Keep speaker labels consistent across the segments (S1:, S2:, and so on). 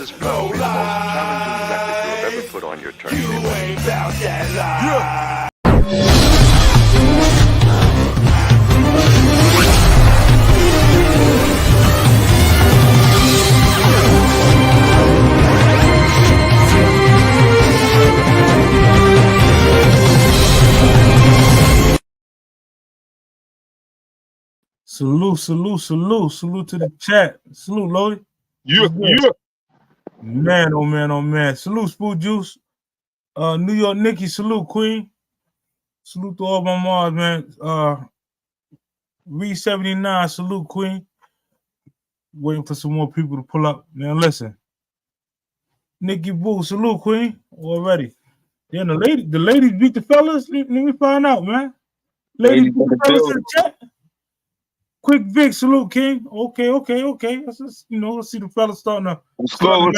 S1: This is probably the most challenging record you have ever put on your turntable.
S2: You ain't about that life.
S3: Salute to the chat. Salute, Lodi.
S4: Yeah.
S3: Man, oh man. Salute, Spook Juice. New York Nikki, salute, Queen. Salute to all my moms, man. Reed 79, salute, Queen. Waiting for some more people to pull up. Man, listen. Nikki Boo, salute, Queen. Already. Then the ladies beat the fellas. Let me find out, man. Ladies beat the fellas in the chat. Quick Vic, salute, King. Okay. Let's just, let's see the fellas starting to.
S4: What's good,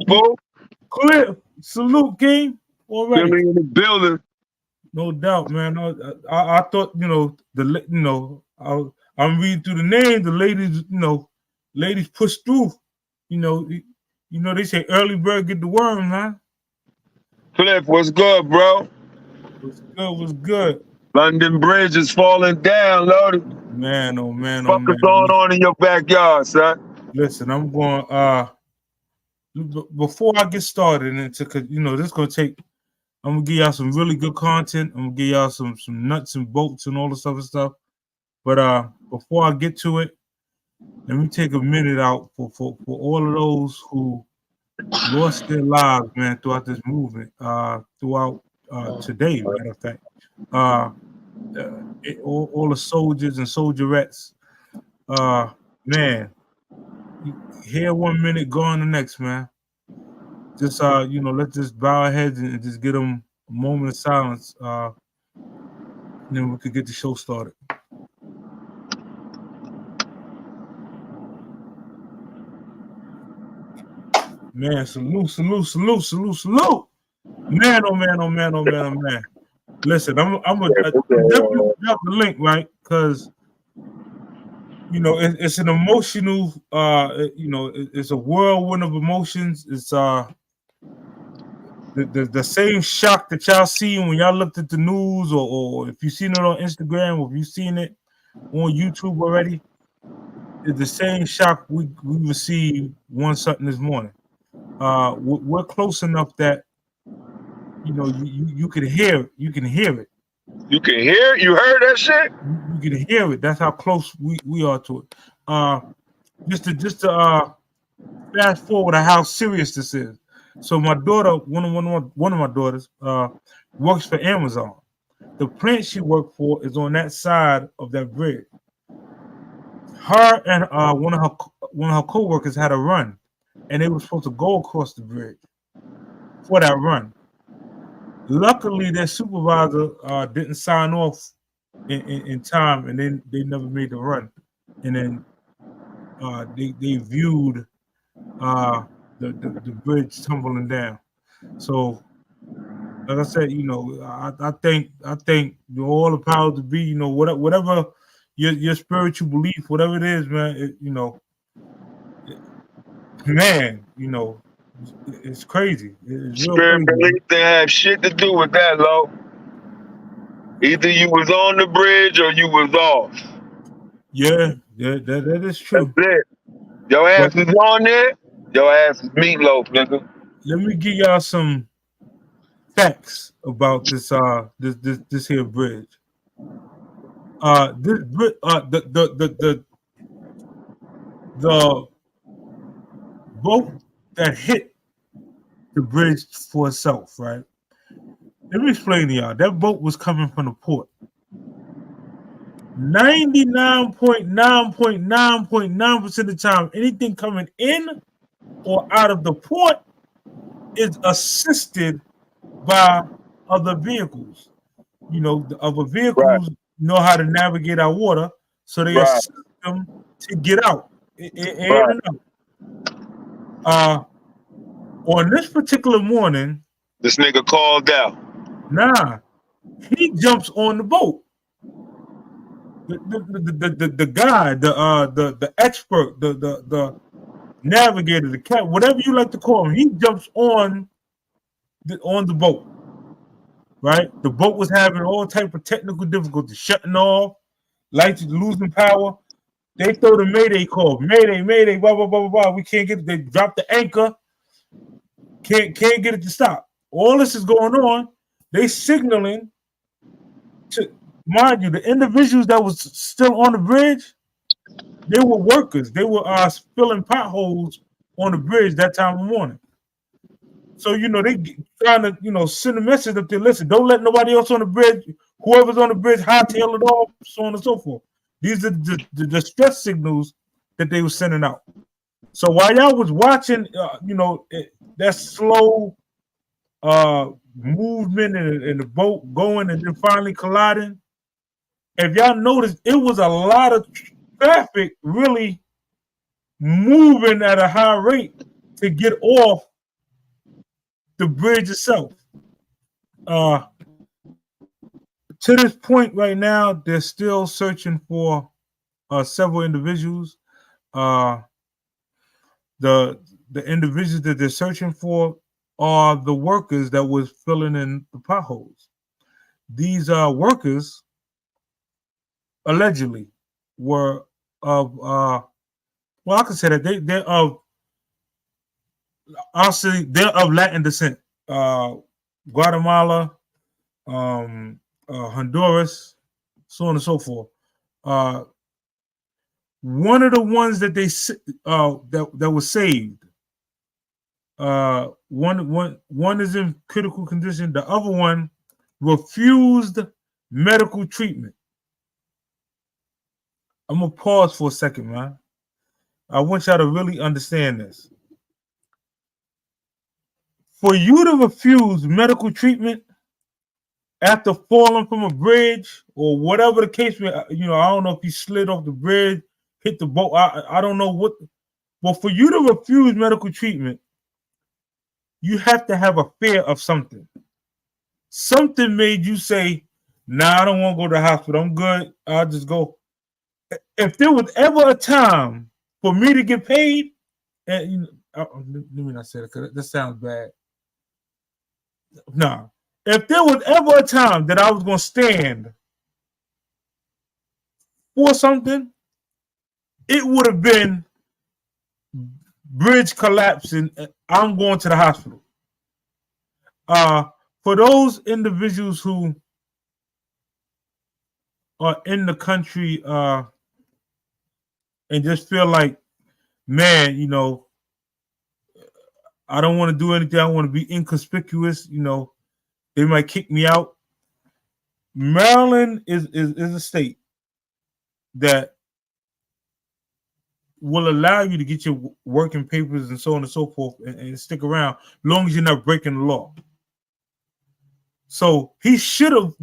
S4: Bo?
S3: Clear. Salute, King. Already.
S4: Still in the building.
S3: No doubt, man. I thought, I'm reading through the names. The ladies, ladies push through. They say early bird get the worm, man.
S4: Cliff, what's good, bro?
S3: What's good?
S4: London Bridge is falling down, Lodi.
S3: Man, oh man.
S4: What's going on in your backyard, son?
S3: Listen, I'm going. Before I get started, this is gonna take. I'm gonna give y'all some really good content. I'm gonna give y'all some nuts and bolts and all this other stuff. But before I get to it, let me take a minute out for all of those who lost their lives, man, throughout this movement, throughout today, matter of fact. All the soldiers and soldierettes, man, here 1 minute, gone the next, man. Just let's just bow our heads and just get them a moment of silence, and then we could get the show started. Man, salute. Man, oh man. Listen, I'm gonna definitely drop the link, right? Because it's an emotional, it's a whirlwind of emotions. It's the same shock that y'all see when y'all looked at the news, or if you've seen it on Instagram, or if you've seen it on YouTube already. It's the same shock we received one something this morning. We're close enough that you can hear it. You can hear it.
S4: You can hear it? You heard that shit?
S3: You can hear it. That's how close we are to it. Just to fast forward to how serious this is. So my daughter, one of my daughters, works for Amazon. The plant she worked for is on that side of that bridge. Her and one of her coworkers had a run, and they were supposed to go across the bridge for that run. Luckily, their supervisor didn't sign off in time, and then they never made the run. And then they viewed the bridge tumbling down. So, like I said, I think all the power to be, whatever your spiritual belief, whatever it is, man, it's crazy. It's
S4: Spirit belief didn't have shit to do with that, Lo. Either you was on the bridge or you was off.
S3: Yeah, that is true.
S4: That's it. Your ass is on there, your ass is meatloaf, nigga.
S3: Let me give y'all some facts about this here bridge. The boat that hit the bridge for itself, right? Let me explain to y'all. That boat was coming from the port. 99.9% of the time, anything coming in or out of the port is assisted by other vehicles. The other vehicles know how to navigate our water, so they assist them to get out. On this particular morning,
S4: this nigga called out.
S3: Nah, he jumps on the boat. The guy, the expert, the navigator, the cat, whatever you like to call him. He jumps on the boat. Right, the boat was having all type of technical difficulties, shutting off, lights losing power. They throw the mayday call, mayday, mayday, blah blah blah blah blah. We can't get it. They drop the anchor. Can't get it to stop. All this is going on. They signaling to, mind you, the individuals that was still on the bridge. They were workers. They were filling potholes on the bridge that time of morning. So, they trying to, send a message up there. Listen, don't let nobody else on the bridge. Whoever's on the bridge, hightail it off, so on and so forth. These are the distress signals that they were sending out. So while y'all was watching, that slow movement and the boat going and then finally colliding, if y'all noticed, it was a lot of traffic really moving at a high rate to get off the bridge itself. To this point right now, they're still searching for several individuals. The individuals that they're searching for are the workers that was filling in the potholes. These workers allegedly were of I can say that they're of, I'll say they're of Latin descent. Guatemala, Honduras, so on and so forth. One of the ones that they that was saved. One is in critical condition. The other one refused medical treatment. I'm gonna pause for a second, man. I want y'all to really understand this. For you to refuse medical treatment after falling from a bridge or whatever the case may, I don't know if he slid off the bridge, hit the boat. I don't know what, but for you to refuse medical treatment, you have to have a fear of something. Something made you say, "Nah, I don't want to go to the hospital. I'm good. I'll just go." If there was ever a time for me to get paid, and let me not say that because that sounds bad. Nah, if there was ever a time that I was going to stand for something, it would have been bridge collapsing. I'm going to the hospital. For those individuals who are in the country and just feel like, man, I don't want to do anything. I want to be inconspicuous. They might kick me out. Maryland is a state that will allow you to get your working papers and so on and so forth and stick around as long as you're not breaking the law. So he should have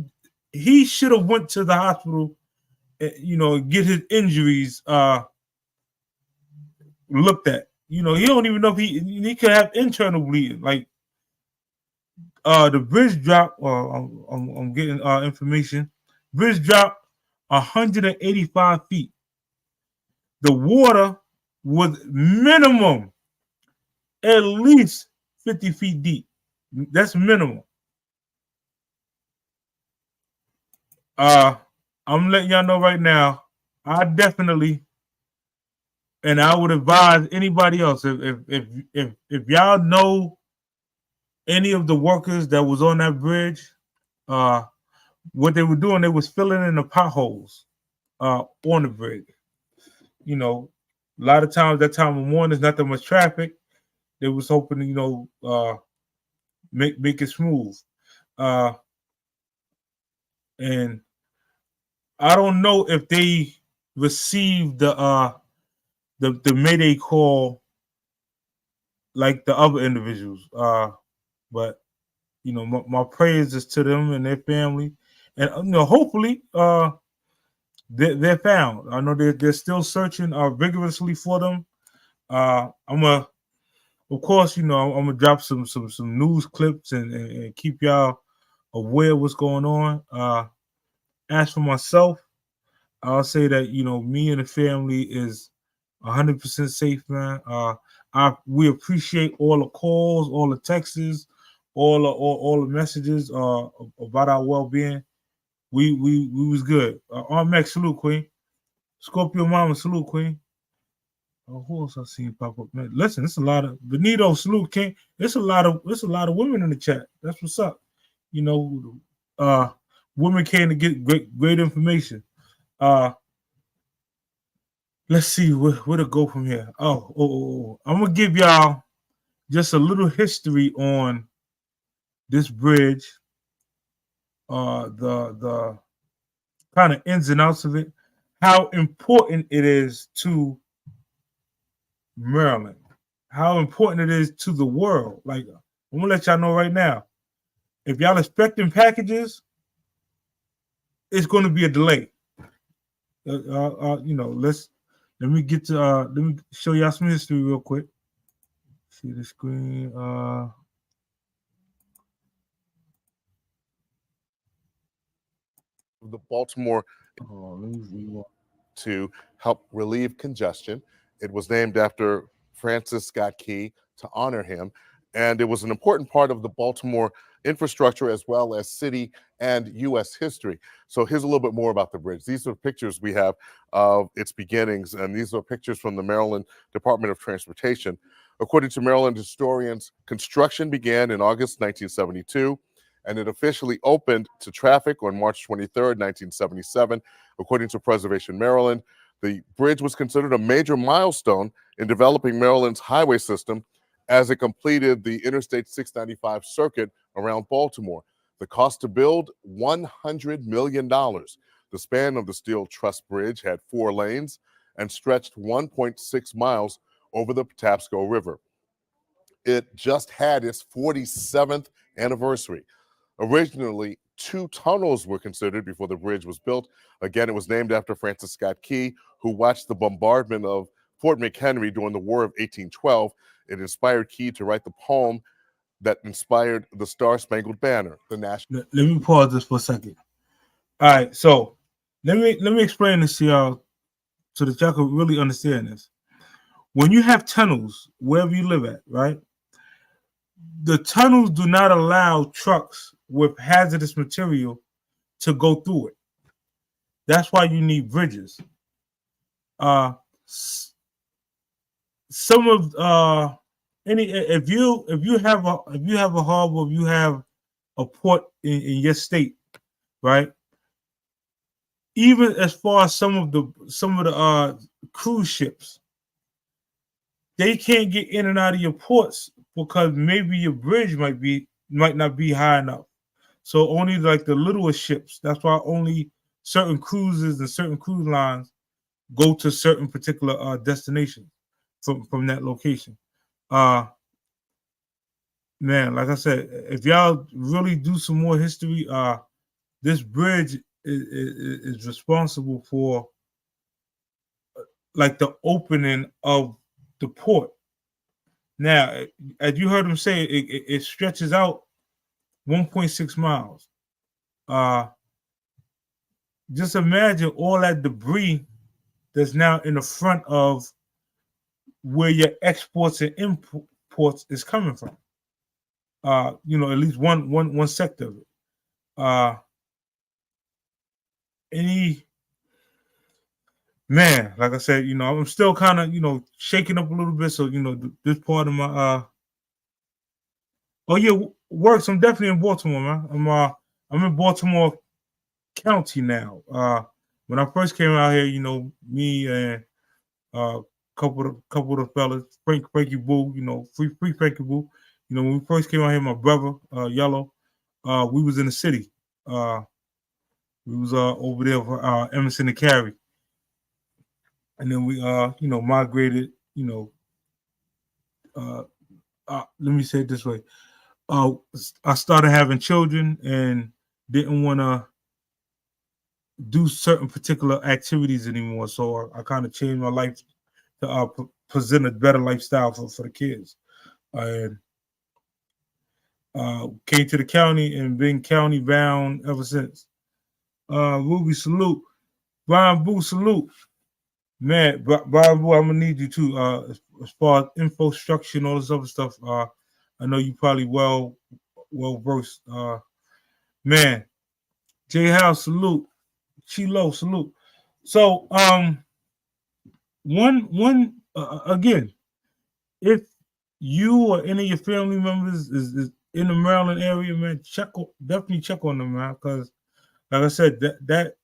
S3: went to the hospital, get his injuries looked at. He don't even know if he could have internal bleeding. Like the bridge dropped. I'm getting information. Bridge dropped 185 feet. The water was minimum at least 50 feet deep. That's minimum. I'm letting y'all know right now. I definitely, and I would advise anybody else if y'all know any of the workers that was on that bridge, what they were doing, they was filling in the potholes on the bridge. A lot of times that time of morning there's not that much traffic. They was hoping to, make it smooth. And I don't know if they received the mayday call like the other individuals. But my prayers is to them and their family, and hopefully they're found. I know they're still searching vigorously for them. Of course, I'm gonna drop some news clips and keep y'all aware of what's going on. As for myself, I'll say that me and the family is 100% safe, man. We appreciate all the calls, all the texts, all the messages about our well-being. We was good. Aunt Max, salute, Queen. Scorpio Mama, salute, Queen. Who else I seen pop up? Man, listen, it's a lot of Benito, salute, King. It's a lot of women in the chat. That's what's up. You know, women came to get great information. Let's see where to go from here. I'm gonna give y'all just a little history on this bridge. The kind of ins and outs of it, how important it is to Maryland, how important it is to the world. Like, I'm gonna let y'all know right now, if y'all expecting packages, it's going to be a delay. You know, let me get to let me show y'all some history real quick. See the screen.
S5: The Baltimore to help relieve congestion. It was named after Francis Scott Key to honor him, and it was an important part of the Baltimore infrastructure as well as city and U.S. history. So here's a little bit more about the bridge. These are pictures we have of its beginnings, and these are pictures from the Maryland Department of Transportation. According to Maryland historians, construction began in August 1972, and it officially opened to traffic on March 23rd, 1977. According to Preservation Maryland, the bridge was considered a major milestone in developing Maryland's highway system as it completed the Interstate 695 circuit around Baltimore. The cost to build, $100 million. The span of the steel truss bridge had 4 lanes and stretched 1.6 miles over the Patapsco River. It just had its 47th anniversary. Originally, 2 tunnels were considered before the bridge was built. Again, it was named after Francis Scott Key, who watched the bombardment of Fort McHenry during the War of 1812. It inspired Key to write the poem that inspired the Star-Spangled Banner, the national.
S3: Let me pause this for a second. All right, so let me explain this to y'all so that y'all can really understand this. When you have tunnels wherever you live at, right? The tunnels do not allow trucks with hazardous material to go through it. That's why you need bridges. Some of if you have a harbor, if you have a port in your state, right? Even as far as some of the cruise ships, they can't get in and out of your ports because maybe your bridge might not be high enough. So only like the littler ships. That's why only certain cruises and certain cruise lines go to certain particular destinations from that location. Man, like I said, if y'all really do some more history, this bridge is responsible for like the opening of the port. Now, as you heard him say, it stretches out 1.6 miles. Just imagine all that debris that's now in the front of where your exports and imports is coming from. You know, at least one sector of it. Man, like I said, you know, I'm still kind of, you know, shaking up a little bit. So, you know, this part of my oh yeah, works. I'm definitely in Baltimore, man. I'm in Baltimore County now. When I first came out here, you know, me and couple of the fellas, Frankie Boo, you know, free Frankie Boo. You know, when we first came out here, my brother, Yellow, we was in the city. We was over there for Emerson and Cary. And then we you know, migrated, you know, let me say it this way. I started having children and didn't want to do certain particular activities anymore. So I kind of changed my life to present a better lifestyle for the kids. And came to the county and been county bound ever since. Ruby, salute. Brian Boo, salute. Man, Bob, I'm gonna need you to as far as infrastructure and all this other stuff. I know you probably well versed. Man, J House, salute. Chilo, salute. So one again, if you or any of your family members is in the Maryland area, man, definitely check on them, man, because like I said, that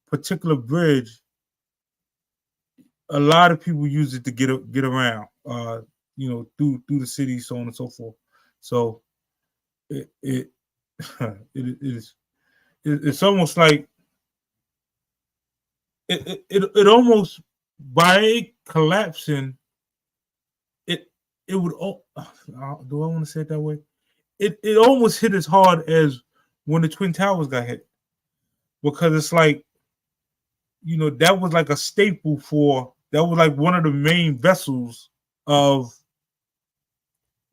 S3: particular bridge, a lot of people use it to get around, through the city, so on and so forth. So it it's almost like it almost, by it collapsing, it would, do I want to say it that way? It almost hit as hard as when the Twin Towers got hit, because it's like, that was like a staple that was like one of the main vessels of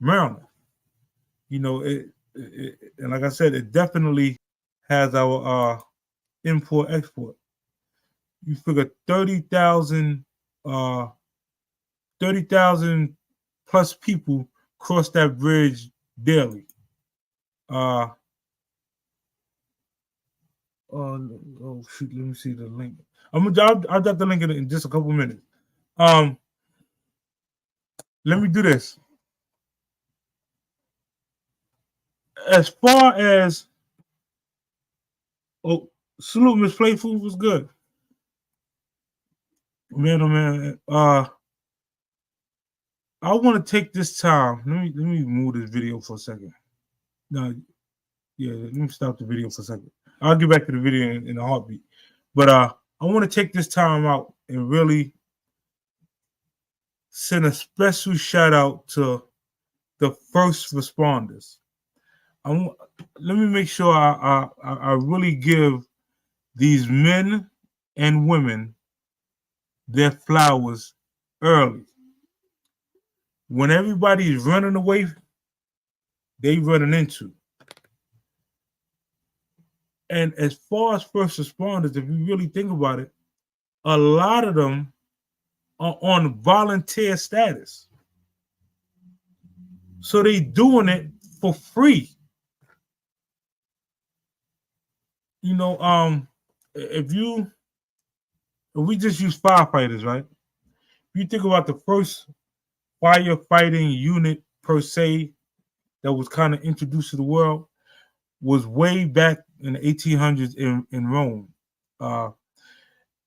S3: Maryland. And like I said, it definitely has our import export. You figure 30,000 plus people cross that bridge daily. Oh shoot, let me see the link. I'll drop the link in just a couple minutes. Let me do this. As far as salute, Miss Playfood was good. Man, oh man. I want to take this time. Let me move this video for a second. No, yeah, let me stop the video for a second. I'll get back to the video in a heartbeat. But I want to take this time out and really send a special shout out to the first responders. Let me make sure I really give these men and women their flowers early. When everybody is running away, they running into. And as far as first responders, if you really think about it, a lot of them are on volunteer status. So they doing it for free. If we just use firefighters, right? If you think about the first firefighting unit per se that was kind of introduced to the world, was way back in the 1800s in Rome,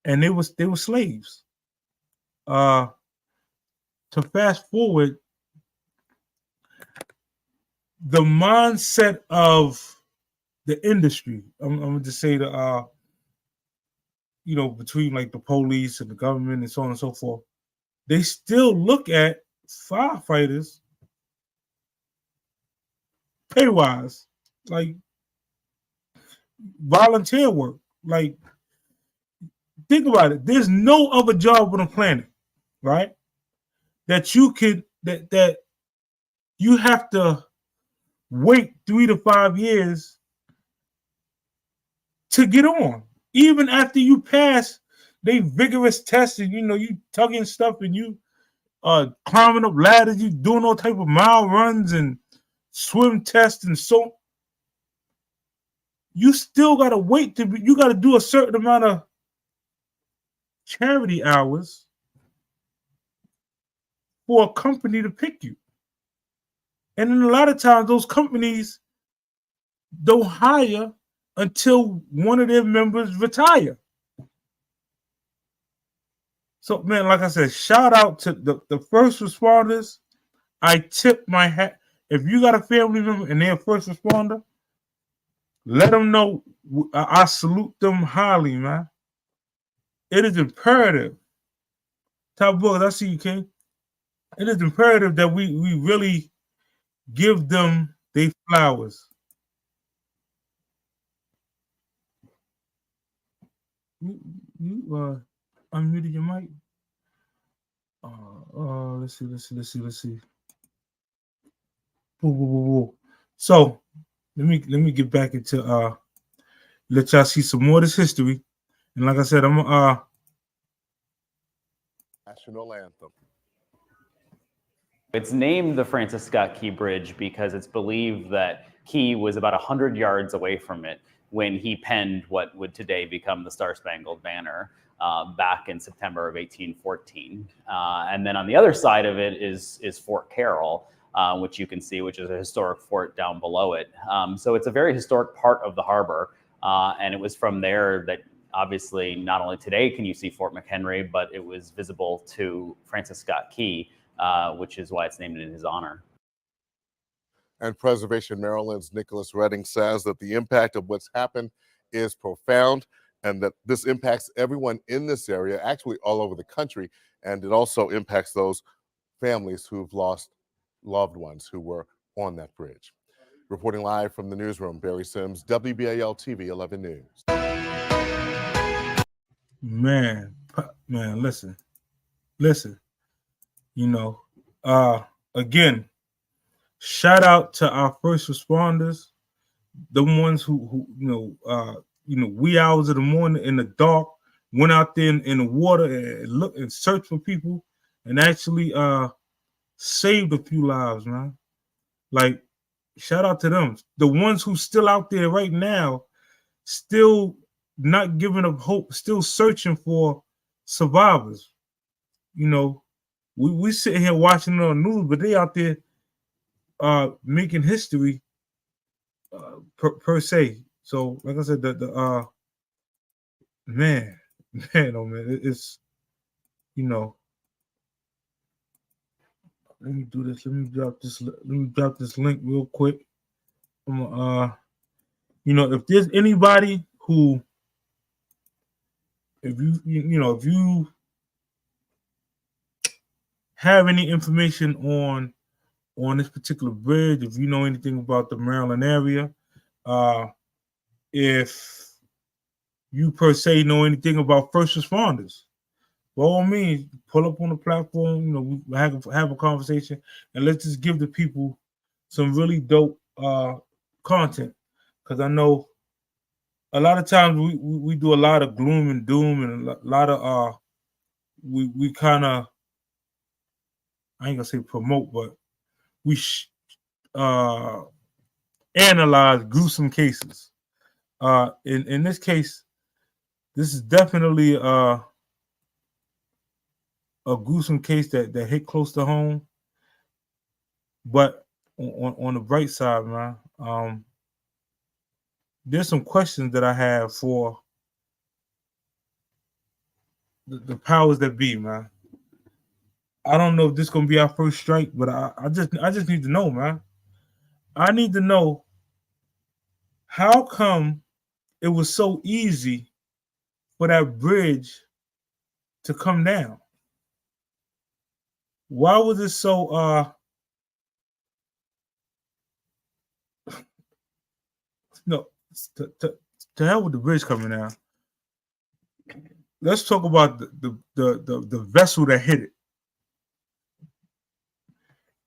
S3: and they were slaves. To fast forward, the mindset of the industry, I'm gonna just say between like the police and the government and so on and so forth, they still look at firefighters pay-wise like volunteer work. Like, think about it. There's no other job on the planet, right, that you could that you have to wait 3 to 5 years to get on. Even after you pass they vigorous tests and you tugging stuff and you climbing up ladders, you doing all type of mile runs and swim tests, and so you still gotta wait you gotta do a certain amount of charity hours for a company to pick you. And then a lot of times those companies don't hire until one of their members retire. So, man, like I said, shout out to the first responders. I tip my hat. If you got a family member and they're a first responder, let them know I salute them highly, man. It is imperative. Top Boys, I see you, King. It is imperative that we really give them their flowers. You unmuted your mic. Let's see. Whoa. So let me get back into let y'all see some more of this history. And like I said, I'm
S5: National anthem.
S6: It's named the Francis Scott Key Bridge because it's believed that Key was about 100 yards away from it when he penned what would today become the Star-Spangled Banner back in September of 1814. And then on the other side of it is Fort Carroll, which you can see, which is a historic fort down below it. So it's a very historic part of the harbor. And it was from there that obviously not only today can you see Fort McHenry, but it was visible to Francis Scott Key, which is why it's named in his honor.
S5: And Preservation Maryland's Nicholas Redding says that the impact of what's happened is profound and that this impacts everyone in this area, actually all over the country, and it also impacts those families who've lost loved ones who were on that bridge. Reporting live from the newsroom, Barry Sims, WBAL TV 11 News.
S3: Man, listen. You know, again, shout out to our first responders, the ones who wee hours of the morning in the dark went out there in the water and looked and searched for people and actually saved a few lives, man. Like, shout out to them. The ones who still out there right now, still not giving up hope, still searching for survivors. You know, we sitting here watching it on the news, but they out there making history per se. So, like I said, man, it's, you know. Let me do this. Let me drop this link real quick. You know, if there's anybody who, if you have any information on this particular bridge, if you know anything about the Maryland area, if you per se know anything about first responders, by all means, pull up on the platform. You know, we have a conversation, and let's just give the people some really dope content. Because I know a lot of times we do a lot of gloom and doom, and a lot of we kind of, I ain't gonna say promote, but we analyze gruesome cases. In this case, this is definitely a gruesome case that hit close to home. But on the bright side, man, there's some questions that I have for the powers that be, man. I don't know if this is gonna be our first strike, but I just need to know, man. I need to know how come it was so easy for that bridge to come down. Why was it so no, to hell with the bridge coming down. Let's talk about the vessel that hit it.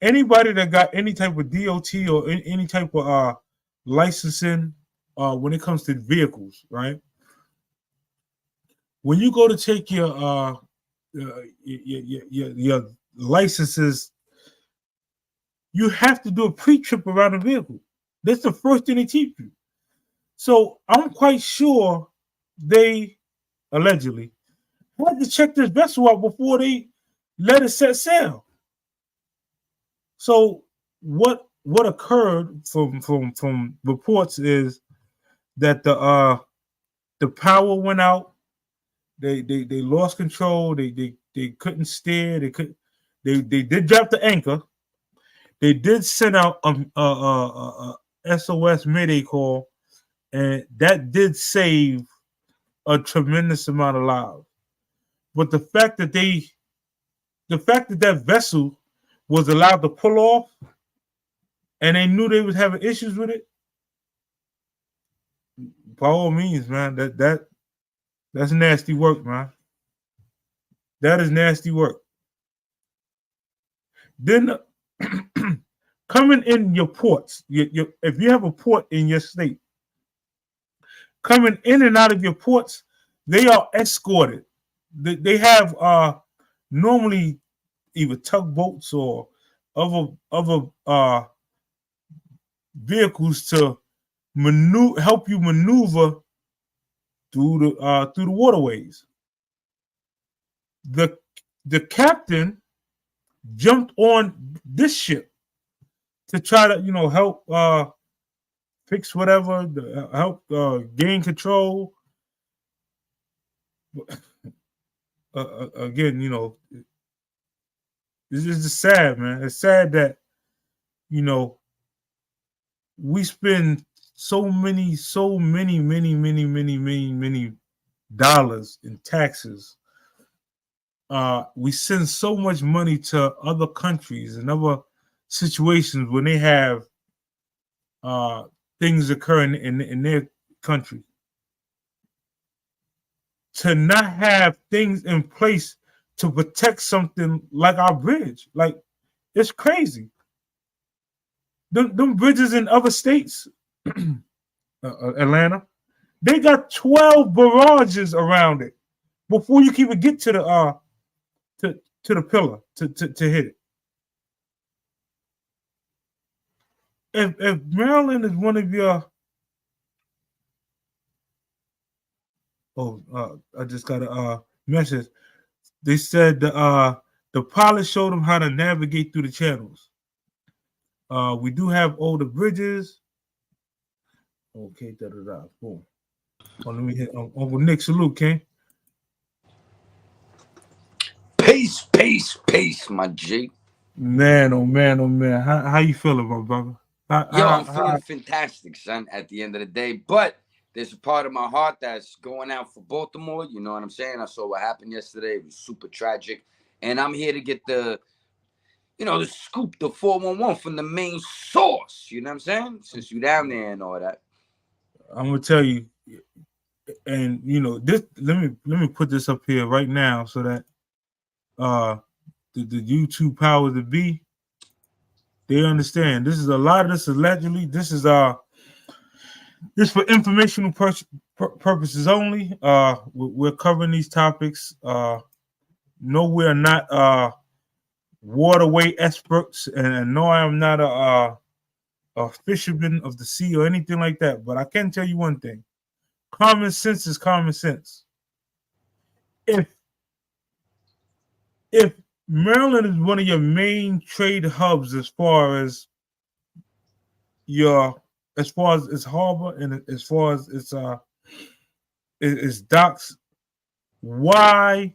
S3: Anybody that got any type of DOT or any type of licensing when it comes to vehicles, right? When you go to take your licenses, you have to do a pre-trip around the vehicle. That's the first thing they teach you. So I'm quite sure they allegedly had to check this vessel out before they let it set sail. So what occurred from reports is that the power went out. They lost control. They couldn't steer. They did drop the anchor. They did send out a SOS Mayday call, and that did save a tremendous amount of lives. But the fact that that vessel was allowed to pull off, and they knew they was having issues with it, by all means, man, that's nasty work, man. That is nasty work. Then coming in your ports, if you have a port in your state, coming in and out of your ports, they are escorted. They have normally either tugboats or other vehicles to help you maneuver through the waterways. The captain jumped on this ship to try to help fix whatever, help gain control. Again, it's just sad, man. It's sad that we spend so many dollars in taxes. We send so much money to other countries and other situations when they have things occurring in their country. To not have things in place to protect something like our bridge, like it's crazy. Them bridges in other states, Atlanta, they got 12 barrages around it before you can even get to the pillar to hit it. If Maryland is one of your I just got a message. They said the pilot showed them how to navigate through the channels. We do have older bridges. Okay, boom. Let me hit Uncle Nick. Salute, King.
S2: Peace, my G.
S3: Man, oh man. How you feeling, my brother?
S2: I'm feeling fantastic, son, at the end of the day. But there's a part of my heart that's going out for Baltimore. You know what I'm saying? I saw what happened yesterday. It was super tragic. And I'm here to get the scoop, the 411 from the main source. You know what I'm saying? Since you down there and all that.
S3: I'm gonna tell you, and this. Let me put this up here right now so that the YouTube powers that be, they understand. This is a lot of this allegedly. This is this for informational purposes only. We're covering these topics. No, we're not waterway experts, and no, I am not a fisherman of the sea or anything like that. But I can tell you one thing: common sense is common sense. If Maryland is one of your main trade hubs as far as its harbor and as far as its docks, why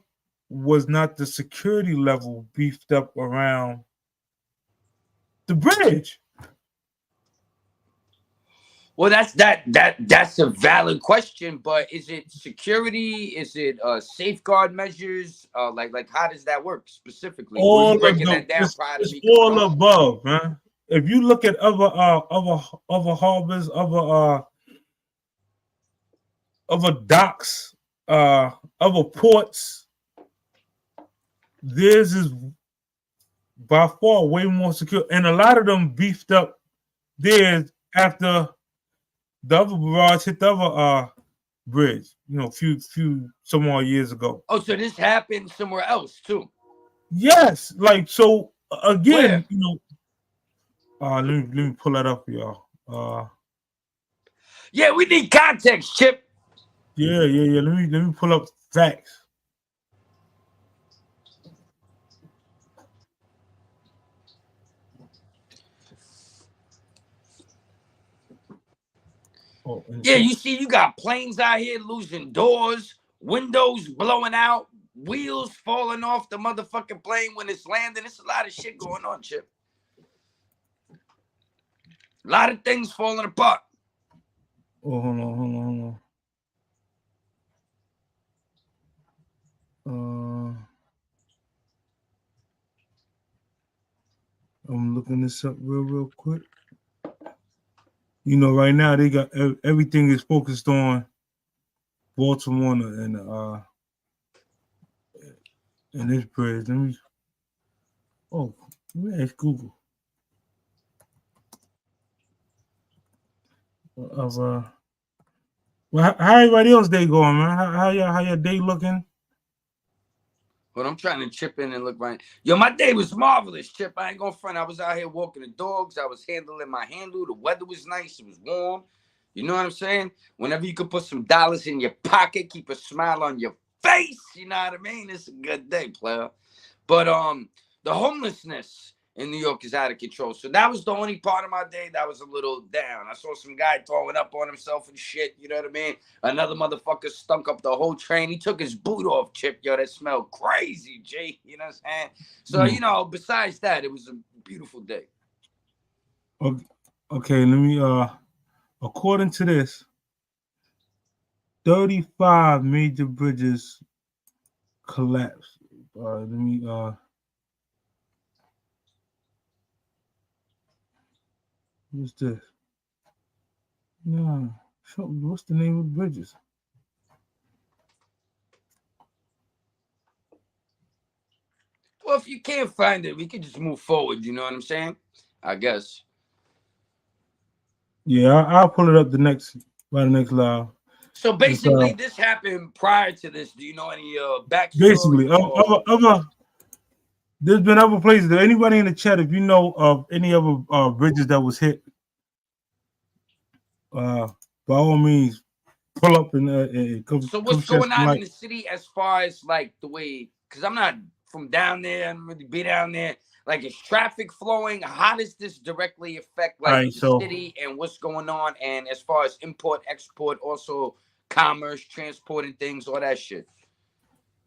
S3: was not the security level beefed up around the bridge?
S2: Well, that's a valid question, but is it security? Is it safeguard measures? Like how does that work specifically?
S3: All
S2: you breaking
S3: of
S2: that down prior to
S3: it's
S2: me
S3: all above, man. If you look at other harbors, other docks, other ports, theirs is by far way more secure, and a lot of them beefed up theirs after the other barrage hit the other bridge, few some more years ago.
S2: Oh, so this happened somewhere else too?
S3: Yes, like so again,
S2: Where?
S3: let me pull that up for y'all.
S2: Yeah, we need context, Chip.
S3: Yeah. Let me pull up facts.
S2: Yeah, you see, you got planes out here losing doors, windows blowing out, wheels falling off the motherfucking plane when it's landing. It's a lot of shit going on, Chip. A lot of things falling apart.
S3: Oh, hold on. I'm looking this up real quick. Right now they got everything is focused on Baltimore and this bridge. Let me ask Google. Well, how everybody else day going, man? How your day looking?
S2: But I'm trying to chip in and look right. Yo, my day was marvelous, Chip. I ain't gonna front. I was out here walking the dogs. I was handling my handle. The weather was nice. It was warm. You know what I'm saying? Whenever you could put some dollars in your pocket, keep a smile on your face. You know what I mean? It's a good day, player. But the homelessness in New York is out of control. So that was the only part of my day that was a little down. I saw some guy throwing up on himself and shit. You know what I mean? Another motherfucker stunk up the whole train. He took his boot off, Chip. Yo, that smelled crazy, G. You know what I'm saying? So, you know, besides that, it was a beautiful day.
S3: Okay, let me according to this, 35 major bridges collapsed. Let me what's this? No, what's the name of the bridges?
S2: Well, if you can't find it, we can just move forward. You know what I'm saying? I guess.
S3: Yeah, I'll pull it up the next live.
S2: So basically, this happened prior to this. Do you know any backstory?
S3: Basically, other there's been other places. Anybody in the chat, if you know of any other bridges that was hit, by all means, pull up and come.
S2: So what's going on in the city as far as like the way? Because I'm not from down there. I'm really be down there. Like, is traffic flowing? How does this directly affect like the city and what's going on? And as far as import, export, also commerce, transporting things, all that shit.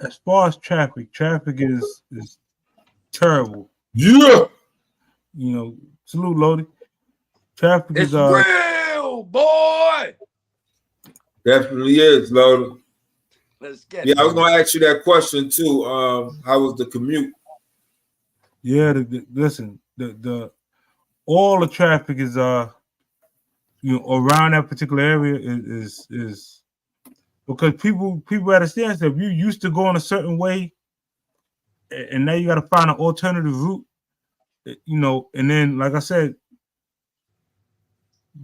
S3: As far as traffic is terrible.
S7: Yeah.
S3: You know, salute Lodi. Traffic
S2: is real, boy.
S7: Definitely is, Lodi.
S2: Let's get
S7: it. I was gonna ask you that question too. How was the commute?
S3: Yeah, listen, the all the traffic is you know, around that particular area is because people understand that if you used to going a certain way and now you got to find an alternative route, you know, and then like I said,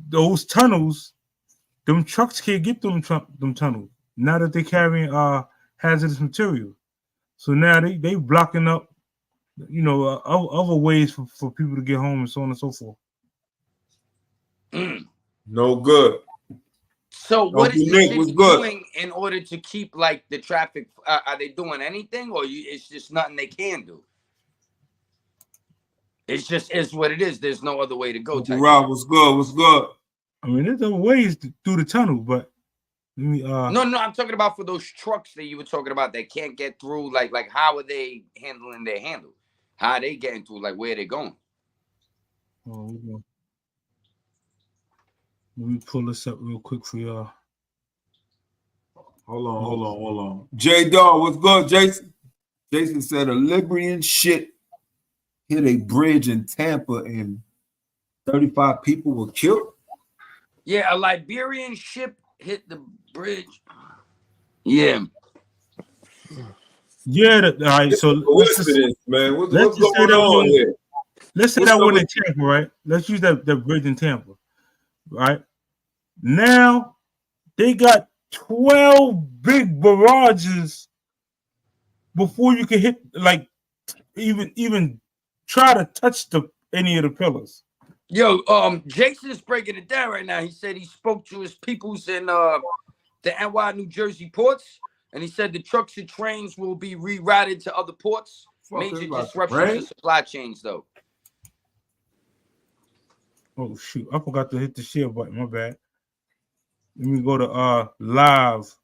S3: those tunnels, them trucks can't get them tunnels now that they're carrying hazardous material. So now they blocking up, you know, other ways for people to get home and so on and so forth.
S7: No good.
S2: So what is the city doing in order to keep like the traffic? Are they doing anything, or it's just nothing they can do? It's just is what it is. There's no other way to go.
S7: Rob, what's good? What's good?
S3: I mean, there's other ways through the tunnel, but let me
S2: no, I'm talking about for those trucks that you were talking about that can't get through. Like how are they handling their handle? How are they getting through? Like where are they going?
S3: Oh, let me pull this up real quick for y'all.
S7: Hold on. J Dog, what's good, Jason? Jason said a Liberian ship hit a bridge in Tampa and 35 people were killed.
S2: Yeah, a Liberian ship hit the bridge. Yeah.
S3: Yeah, all right. So
S7: what's going on here?
S3: Let's say that one in Tampa, right? Let's use that bridge in Tampa, right? Now they got 12 big barrages before you can hit, like, even try to touch any of the pillars.
S2: Yo, Jason is breaking it down right now. He said he spoke to his peoples in the NY New Jersey ports, and he said the trucks and trains will be rerouted to other ports. Major disruptions to supply chains, though.
S3: Oh shoot, I forgot to hit the share button. My bad. Let me go to live.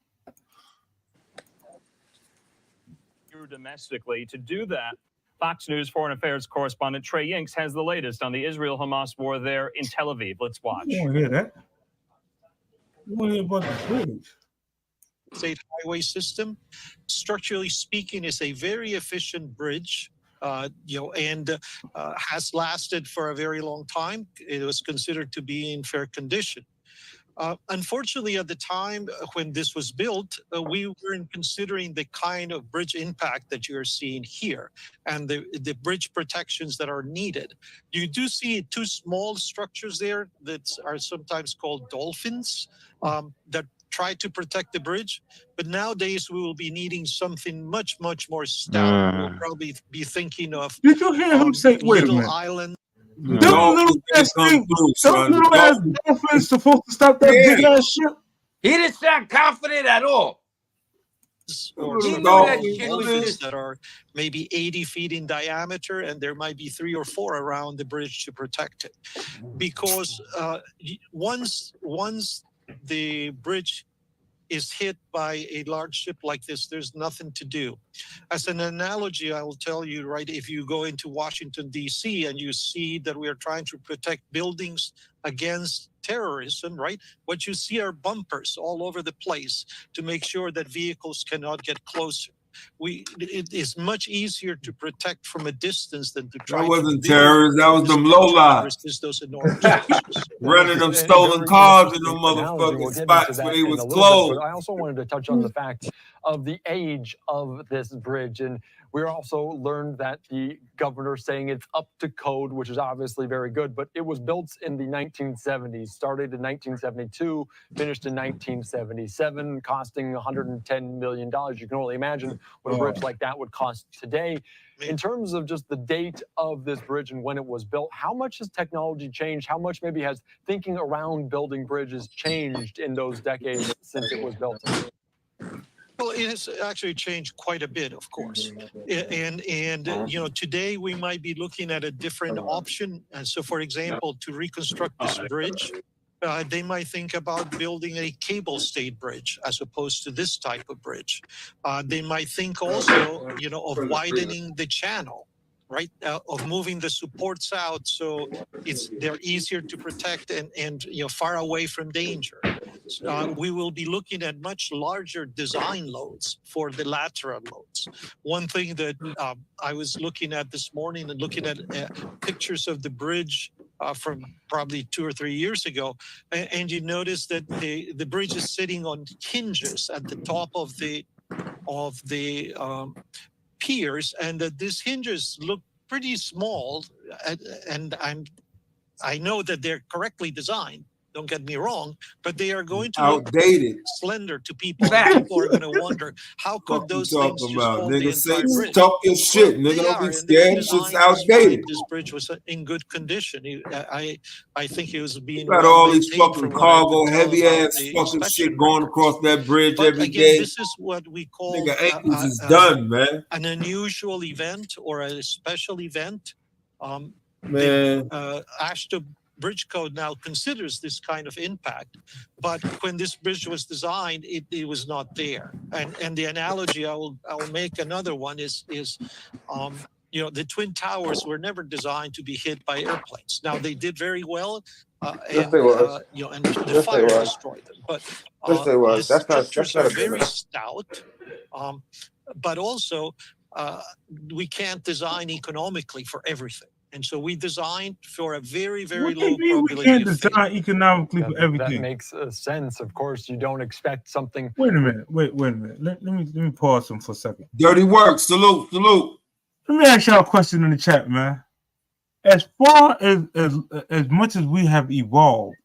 S8: Domestically, to do that, Fox News foreign affairs correspondent Trey Yinks has the latest on the Israel-Hamas war there in Tel Aviv. Let's watch.
S3: You want to hear that? You want to hear about the bridge?
S9: State highway system, structurally speaking, is a very efficient bridge. And has lasted for a very long time. It was considered to be in fair condition. Unfortunately, at the time when this was built, we weren't considering the kind of bridge impact that you're seeing here and the bridge protections that are needed. You do see two small structures there that are sometimes called dolphins that try to protect the bridge. But nowadays we will be needing something much more stout. We'll probably be thinking of
S3: Did you hear him say? Wait a
S9: little
S3: minute.
S9: island.
S7: The
S3: Them
S7: dolphins
S3: little
S7: ain't
S3: ass
S7: come
S3: thing,
S7: through,
S3: them
S7: son. The
S3: little ass
S7: dolphins-
S3: dolphins supposed to stop that
S7: Yeah.
S3: big ass ship.
S2: He didn't sound confident at all.
S9: Or
S2: He
S9: some
S2: knew that
S9: dolphins
S2: shit was just-
S9: that are maybe 80 feet in diameter, and there might be 3 or 4 around the bridge to protect it. Because once the bridge is hit by a large ship like this, there's nothing to do. As an analogy, I will tell you, right, if you go into Washington, D.C., and you see that we are trying to protect buildings against terrorism, right, what you see are bumpers all over the place to make sure that vehicles cannot get closer. It is much easier to protect from a distance than to try
S7: That wasn't
S9: to build
S7: terrorists. That was them
S9: structures
S7: lowlives
S9: versus those enormous structures.
S7: running them
S10: And
S7: stolen
S10: very
S7: cars in
S10: interesting
S7: them
S10: analogy. We'll
S7: motherfucking
S10: get into
S7: spots
S10: that
S7: where they
S10: in
S7: was
S10: a little bit,
S7: closed.
S10: but I also wanted to touch on the fact of the age of this bridge. And we also learned that the governor saying it's up to code, which is obviously very good, but it was built in the 1970s, started in 1972, finished in 1977, costing $110 million. You can only imagine what a bridge like that would cost today. In terms of just the date of this bridge and when it was built, how much has technology changed? How much maybe has thinking around building bridges changed in those decades since it was built?
S9: Well, it has actually changed quite a bit, of course. And you know, today we might be looking at a different option. And so, for example, to reconstruct this bridge, they might think about building a cable-stayed bridge as opposed to this type of bridge. They might think also, you know, of widening the channel, right? Of moving the supports out so they're easier to protect and you know, far away from danger. We will be looking at much larger design loads for the lateral loads. One thing that I was looking at this morning and looking at pictures of the bridge from probably 2 or 3 years ago, and you notice that the bridge is sitting on hinges at the top of the piers, and that these hinges look pretty small, and I know that they're correctly designed. Don't get me wrong, but they are going to
S7: outdated,
S9: look slender to people. People are going to wonder, how could those things just hold the entire bridge?
S7: Talk your shit,
S9: Well,
S7: nigga. Don't be
S9: and
S7: scared.
S9: the
S7: It's just
S9: design was
S7: outdated.
S9: fine. This bridge was in good condition. I think it was being
S7: Got
S9: well
S7: all these
S9: maintained
S7: fucking
S9: from what I could
S7: cargo,
S9: tell
S7: heavy
S9: about
S7: ass
S9: the
S7: fucking
S9: inspection
S7: shit going
S9: records.
S7: across that bridge
S9: But
S7: every
S9: again,
S7: day.
S9: this is what we call
S7: Nigga, ankles is done, man.
S9: an unusual event or a special event.
S7: Man.
S9: AASHTO Bridge Code now considers this kind of impact, but when this bridge was designed, it was not there. And the analogy I will make another one is you know, the Twin Towers were never designed to be hit by airplanes. Now they did very well,
S11: Yes, they was.
S9: you know, and the
S11: Yes, they
S9: fire
S11: was.
S9: destroyed them. But
S11: Yes, they was.
S9: the
S11: That's not
S9: structures
S11: a
S9: are
S11: good
S9: very
S11: one.
S9: stout, but also we can't design economically for everything. And so we designed for a very, very
S3: What do
S9: low
S3: you mean we
S9: probability
S3: can't
S9: of failure.
S3: design economically
S10: Yeah,
S3: for
S10: that
S3: everything?
S10: makes sense. Of course, you don't expect something.
S3: Wait a minute. Wait a minute. Let me pause him for a second.
S7: Dirty work. Salute.
S3: Let me ask y'all a question in the chat, man. As far as much as we have evolved,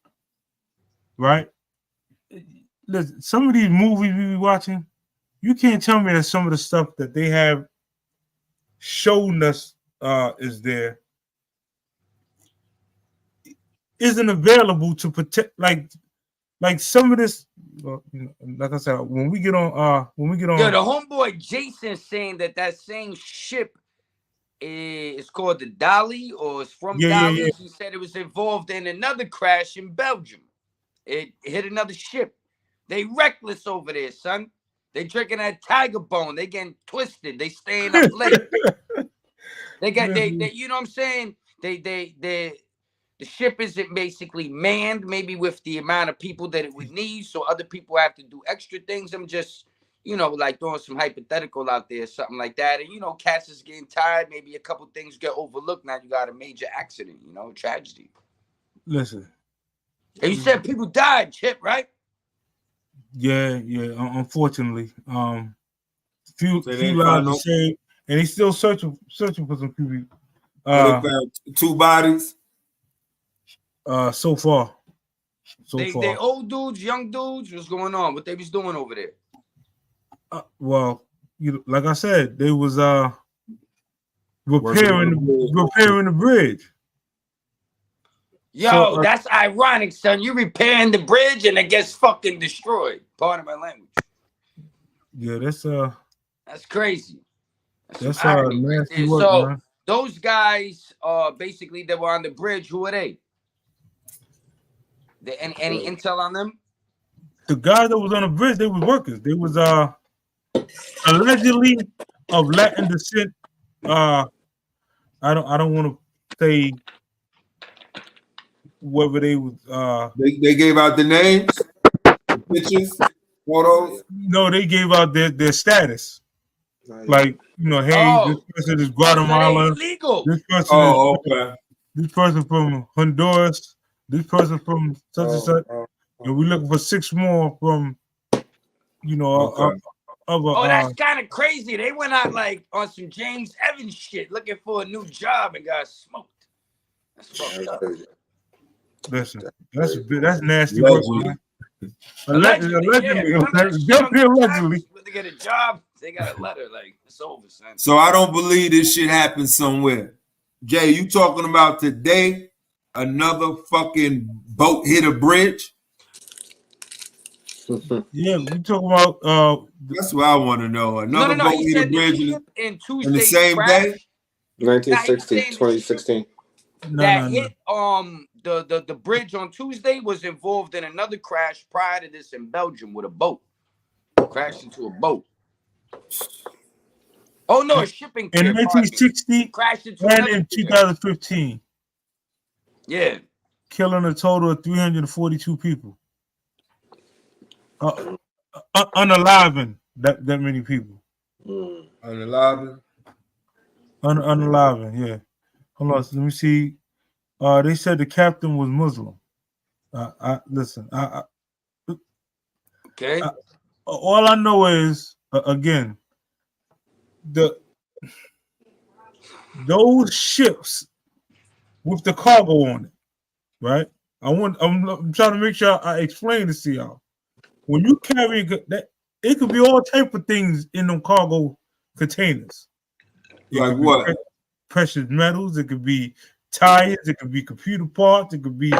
S3: right? Listen, some of these movies we be watching, you can't tell me that some of the stuff that they have shown us is there isn't available to protect, like some of this. Well, you know, like I said, when we get on,
S2: Yo, the homeboy Jason saying that same ship is called the Dolly, or it's from Dolly.
S3: Yeah.
S2: He said it was involved in another crash in Belgium. It hit another ship. They reckless over there, son. They drinking that tiger bone. They getting twisted. They staying up late. They you know what I'm saying? The ship isn't basically manned, maybe with the amount of people that it would need, so other people have to do extra things. I'm just, you know, like throwing some hypothetical out there, something like that. And, you know, cats is getting tired. Maybe a couple things get overlooked. Now you got a major accident, you know, tragedy.
S3: Listen.
S2: And you said people died, Chip, right?
S3: Yeah. Unfortunately, few
S7: they
S3: lives
S7: found
S3: are saved, and they still searching for some people.
S7: They found 2 bodies.
S3: So far. so
S2: They
S3: far.
S2: old dudes, young dudes. What's going on? What they was doing over there?
S3: Well, like I said, they was repairing the bridge.
S2: Yo,
S3: So,
S2: that's ironic, son. You repairing the bridge and it gets fucking destroyed. Pardon my language.
S3: Yeah,
S2: That's crazy.
S3: That's
S2: some irony right
S3: nasty
S2: there.
S3: work,
S2: So
S3: man.
S2: those guys, basically, that were on the bridge. Who are they? Any intel on them?
S3: The guys that was on the bridge, they was workers. They was allegedly of Latin descent. I don't want to say whether they was
S7: They gave out the names, the pictures, photos.
S3: no, they gave out their status. Like, hey,
S2: Oh.
S3: this person is Guatemala.
S2: Illegal.
S3: This person
S7: okay.
S3: This person from Honduras. This person from such and such. And we're looking for 6 more from,
S7: Okay.
S2: Oh, that's kind of crazy. They went out like on some James Evans shit, looking for a new job and got smoked. That's fucked up.
S3: Listen, that's nasty work, man. Allegedly.
S2: When they get a job, they got a letter like it's over, son.
S7: So I don't believe this shit happened somewhere. Jay, you talking about today? Another fucking boat hit a bridge?
S3: Yeah, we talking about
S7: that's what I want to know. Another
S2: No.
S7: boat
S2: He
S7: hit a
S2: said
S7: bridge
S2: in Tuesday
S7: the same day?
S11: 2016.
S2: That hit the bridge on Tuesday was involved in another crash prior to this in Belgium with a boat. Crashed into a boat. Oh no, a shipping
S3: in
S2: pier,
S3: 1960
S2: crashed into
S3: and
S2: another
S3: in
S2: pier.
S3: 2015.
S2: Yeah.
S3: Killing a total of 342 people. Unaliving that many people.
S7: Unaliving?
S3: Unaliving, yeah. Hold on, let me see. They said the captain was Muslim.
S2: Okay.
S3: All I know is, again, those ships with the cargo on it, right? I'm trying to make sure I explain this to y'all. When you carry that, it could be all type of things in them cargo containers.
S7: Like what?
S3: Precious metals. It could be tires. It could be computer parts. It could be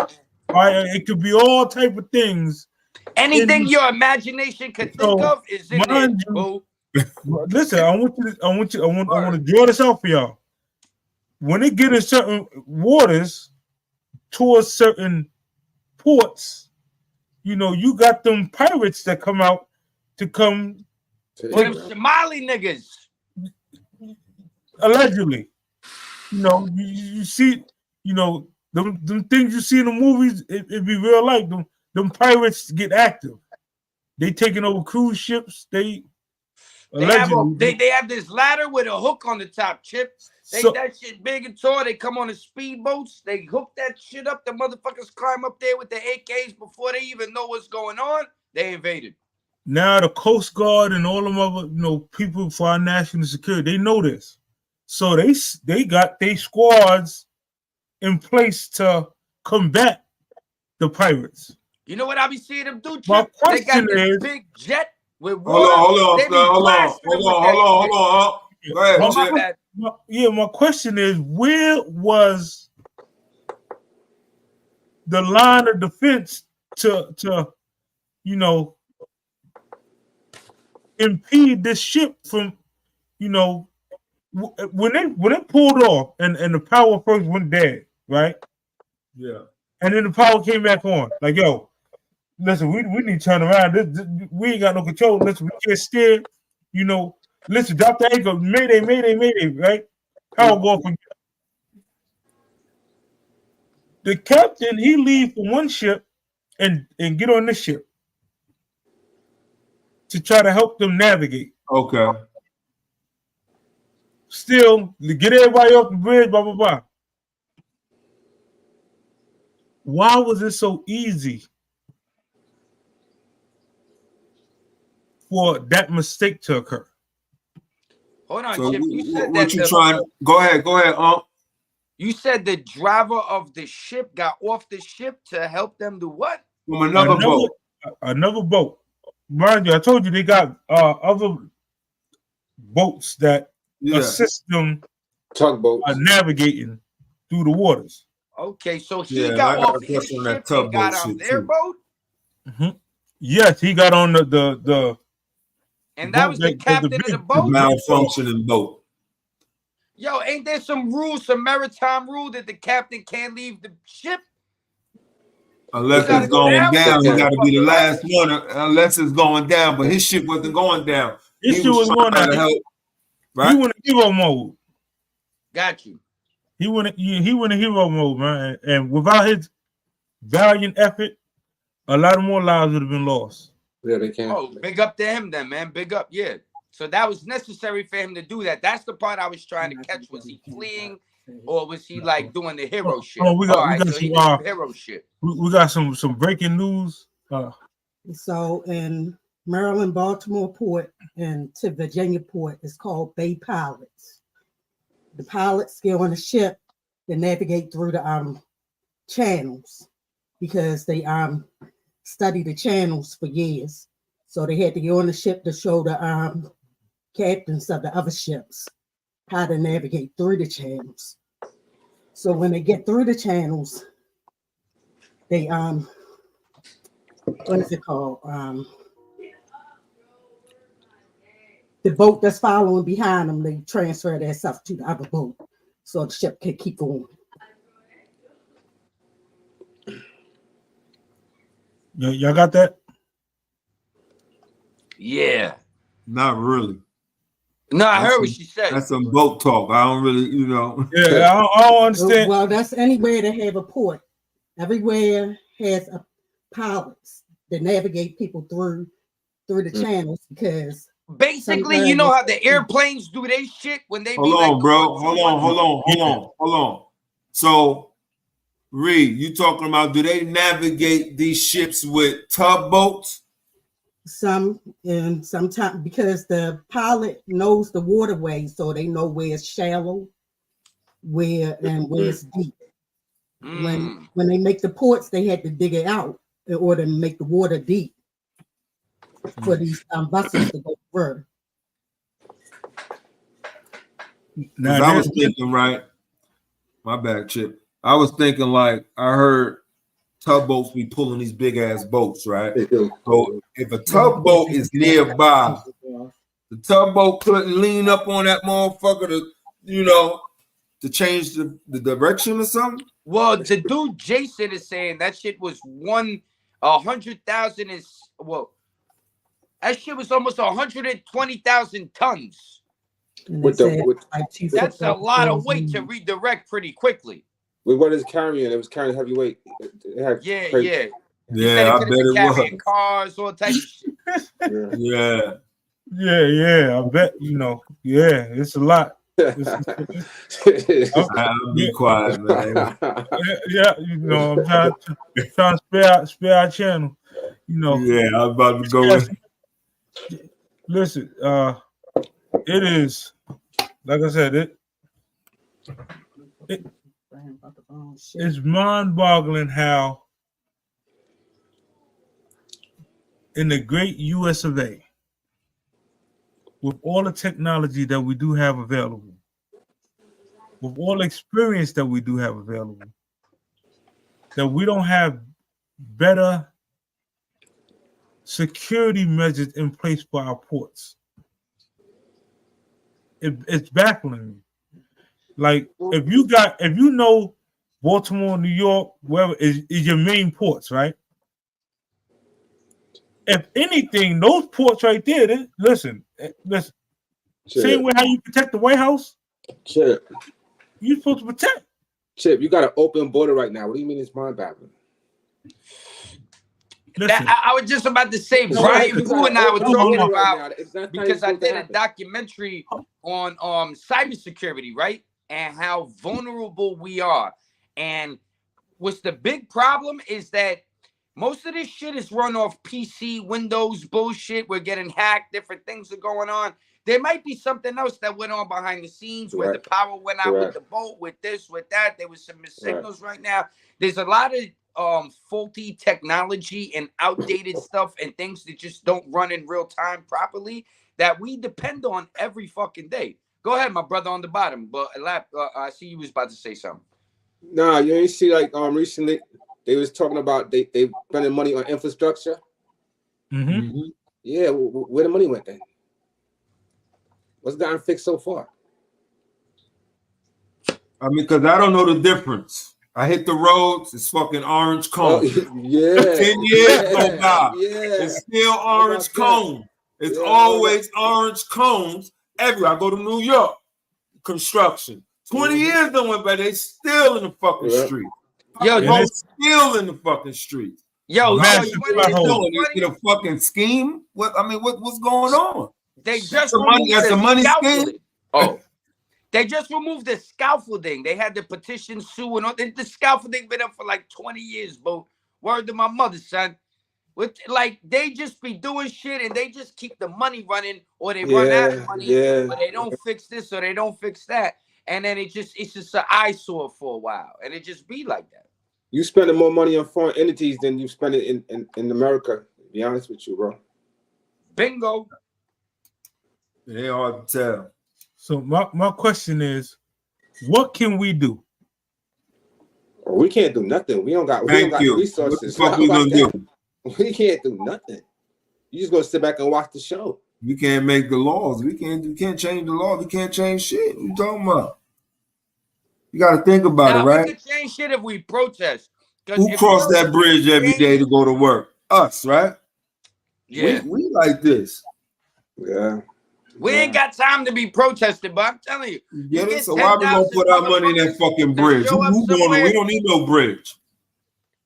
S3: fire. It could be all type of things.
S2: Anything your imagination could think of is in there.
S3: Listen, I want to draw this out for y'all. When it get in certain waters towards certain ports, you got them pirates that come out to come.
S2: Them Somali niggas.
S3: Allegedly. You see, them things you see in the movies, it be real life. Them pirates get active. They taking over cruise ships. They
S2: have this ladder with a hook on the top, Chip. That shit big and tall. They come on the speedboats. They hook that shit up. The motherfuckers climb up there with the AKs before they even know what's going on. They invaded.
S3: Now the Coast Guard and all them other people for our national security, they know this. So they got their squads in place to combat the pirates.
S2: You know what I be seeing them do, Chip?
S3: My
S2: They got
S3: question
S2: this
S3: is,
S2: big jet with water.
S7: Hold on. Go ahead, Chip.
S3: My question is, where was the line of defense to impede this ship from, when it pulled off and the power first went dead, right?
S7: Yeah.
S3: And then the power came back on. Like, yo, listen, we need to turn around. We ain't got no control. Listen, we can't steer. Listen, drop the anchor. Mayday, right? Power go off again. The captain, he leave from one ship and get on this ship to try to help them navigate.
S7: Okay.
S3: Still, get everybody off the bridge, blah, blah, blah. Why was it so easy for that mistake to occur?
S2: Hold on,
S7: So
S2: Chip. You said
S7: what you trying? Go ahead.
S2: You said the driver of the ship got off the ship to help them do what?
S7: from another boat.
S3: Another boat. Mind you, I told you they got other boats that assist them
S11: tugboats
S3: navigating through the waters.
S2: Okay, so he
S7: Yeah,
S2: got
S7: I got
S2: off
S7: a
S2: his
S7: question on that
S2: ship and
S7: tugboat
S2: got on
S7: shit,
S2: their
S7: too.
S2: boat,
S3: Mm-hmm. Yes, he got on the
S2: and that was the captain of the boat.
S7: Malfunctioning boat.
S2: Yo, ain't there some rules, some maritime rule that the captain can't leave the ship?
S7: Unless
S2: gotta
S7: it's
S2: go
S7: going
S2: down with
S7: down, he
S2: that
S7: got to be the
S2: motherfucker,
S7: last one. Unless it's going down, but his ship wasn't going down.
S3: His
S7: He
S3: shit was going
S7: trying
S3: down.
S7: to help.
S3: He
S7: Right?
S3: went in hero mode.
S2: Got you.
S3: He went in hero mode, man. And without his valiant effort, a lot more lives would have been lost.
S11: Yeah, they can.
S2: Oh, big up to him then, man. Big up, yeah. So that was necessary for him to do that. That's the part I was trying to catch. Was he fleeing, or was he like doing the hero shit?
S3: Oh, we got
S2: so
S3: some
S2: he did hero shit.
S3: we got some breaking news.
S12: So in Maryland, Baltimore port and to Virginia port is called Bay Pilots. The pilots get on the ship to navigate through the channels because they study the channels for years. So they had to get on the ship to show the captains of the other ships how to navigate through the channels. So when they get through the channels, they what is it called? The boat that's following behind them, they transfer that stuff to the other boat so the ship can keep going.
S3: Y'all got that?
S2: Yeah.
S7: Not really.
S2: No, I heard what she said.
S7: That's some boat talk. I don't really, you know.
S3: Yeah, I don't understand.
S12: Well, that's anywhere to have a port. Everywhere has a pilots that navigate people through the channels because
S2: basically, you know how the airplanes do their shit when they
S7: Hold on, bro. Hold on. So, Reed, you talking about do they navigate these ships with tugboats?
S12: Some and sometimes because the pilot knows the waterway, so they know where it's shallow, where it's deep. When they make the ports, they had to dig it out in order to make the water deep for these vessels to go through.
S7: Now, I was thinking, right? My bad, Chip. I was thinking like I heard tugboats be pulling these big ass boats, right? So if a tugboat is nearby, the tugboat couldn't lean up on that motherfucker to, you know, to change the direction or something.
S2: Well, the dude Jason is saying that shit was 100,000 is well, that shit was almost 120,000 tons. That's a lot of weight to redirect pretty quickly.
S11: With what is carrying? It was carrying heavy weight.
S2: Yeah.
S7: Yeah, I bet it was.
S2: Cars, all types of shit.
S7: Yeah.
S3: I bet, you know, it's a lot.
S7: I'll be quiet, man.
S3: Yeah, you know, I'm trying to spare our channel. You know.
S7: Yeah, I was about to go in.
S3: Listen, it is, like I said, it's mind-boggling how in the great US of A, with all the technology that we do have available, with all the experience that we do have available, that we don't have better security measures in place for our ports. It's baffling me. Like if you know Baltimore, New York, wherever is your main ports, right? If anything, those ports right there, listen. Same way how you protect the White House.
S11: Chip,
S3: you're supposed to protect.
S11: Chip, you got an open border right now. What do you mean it's mind-boggling?
S2: I was just about to say, Brian Boo and I were talking about because I did a documentary on cybersecurity, right? And how vulnerable we are. And what's the big problem is that most of this shit is run off PC, Windows bullshit. We're getting hacked. Different things are going on. There might be something else that went on behind the scenes where the power went out with the boat, with this, with that. There was some signals right now. There's a lot faulty technology and outdated stuff and things that just don't run in real time properly that we depend on every fucking day. Go ahead, my brother on the bottom. But I see you was about to say something.
S11: Nah, you ain't see like recently they was talking about they spending money on infrastructure.
S3: Mm-hmm.
S11: Yeah, where the money went then? What's gotten fixed so far?
S7: I mean, because I don't know the difference. I hit the roads, it's fucking orange cone.
S11: Yeah.
S7: 10 years go by.
S11: Yeah.
S7: It's still orange cone. It's always orange cones everywhere. I go to New York, construction. 20 years done went by, they still in the fucking street.
S2: Yo,
S7: still in the fucking street.
S2: Yo,
S7: Is it a fucking scheme? What's going on?
S2: They just
S7: the money scheme.
S2: Oh, they just removed the scaffolding. They had the petition sue and all. The scaffolding been up for like 20 years, bro. Word to my mother, son. Like they just be doing shit and they just keep the money running, or they run out of money, or they don't fix this or they don't fix that, and then it's just an eyesore for a while, and it just be like that.
S11: You spending more money on foreign entities than you spend it in America. To be honest with you, bro.
S2: Bingo.
S7: It ain't hard to tell.
S3: So my question is, what can we do?
S11: We can't do nothing. We don't got resources.
S7: What the fuck we gonna do?
S11: We can't do nothing. You just gonna sit back and watch the show.
S7: We can't make the laws. We can't change the law. We can't change shit. What you talking about? You got to think about it, right?
S2: We can change shit if we protest.
S7: Who crossed that bridge every day to go to work? Us, right?
S2: Yeah.
S7: We like this.
S11: Yeah.
S2: We ain't got time to be protested, but I'm telling you.
S7: Get it? So why we gonna put our money in that fucking bridge? Who going? We don't need no bridge.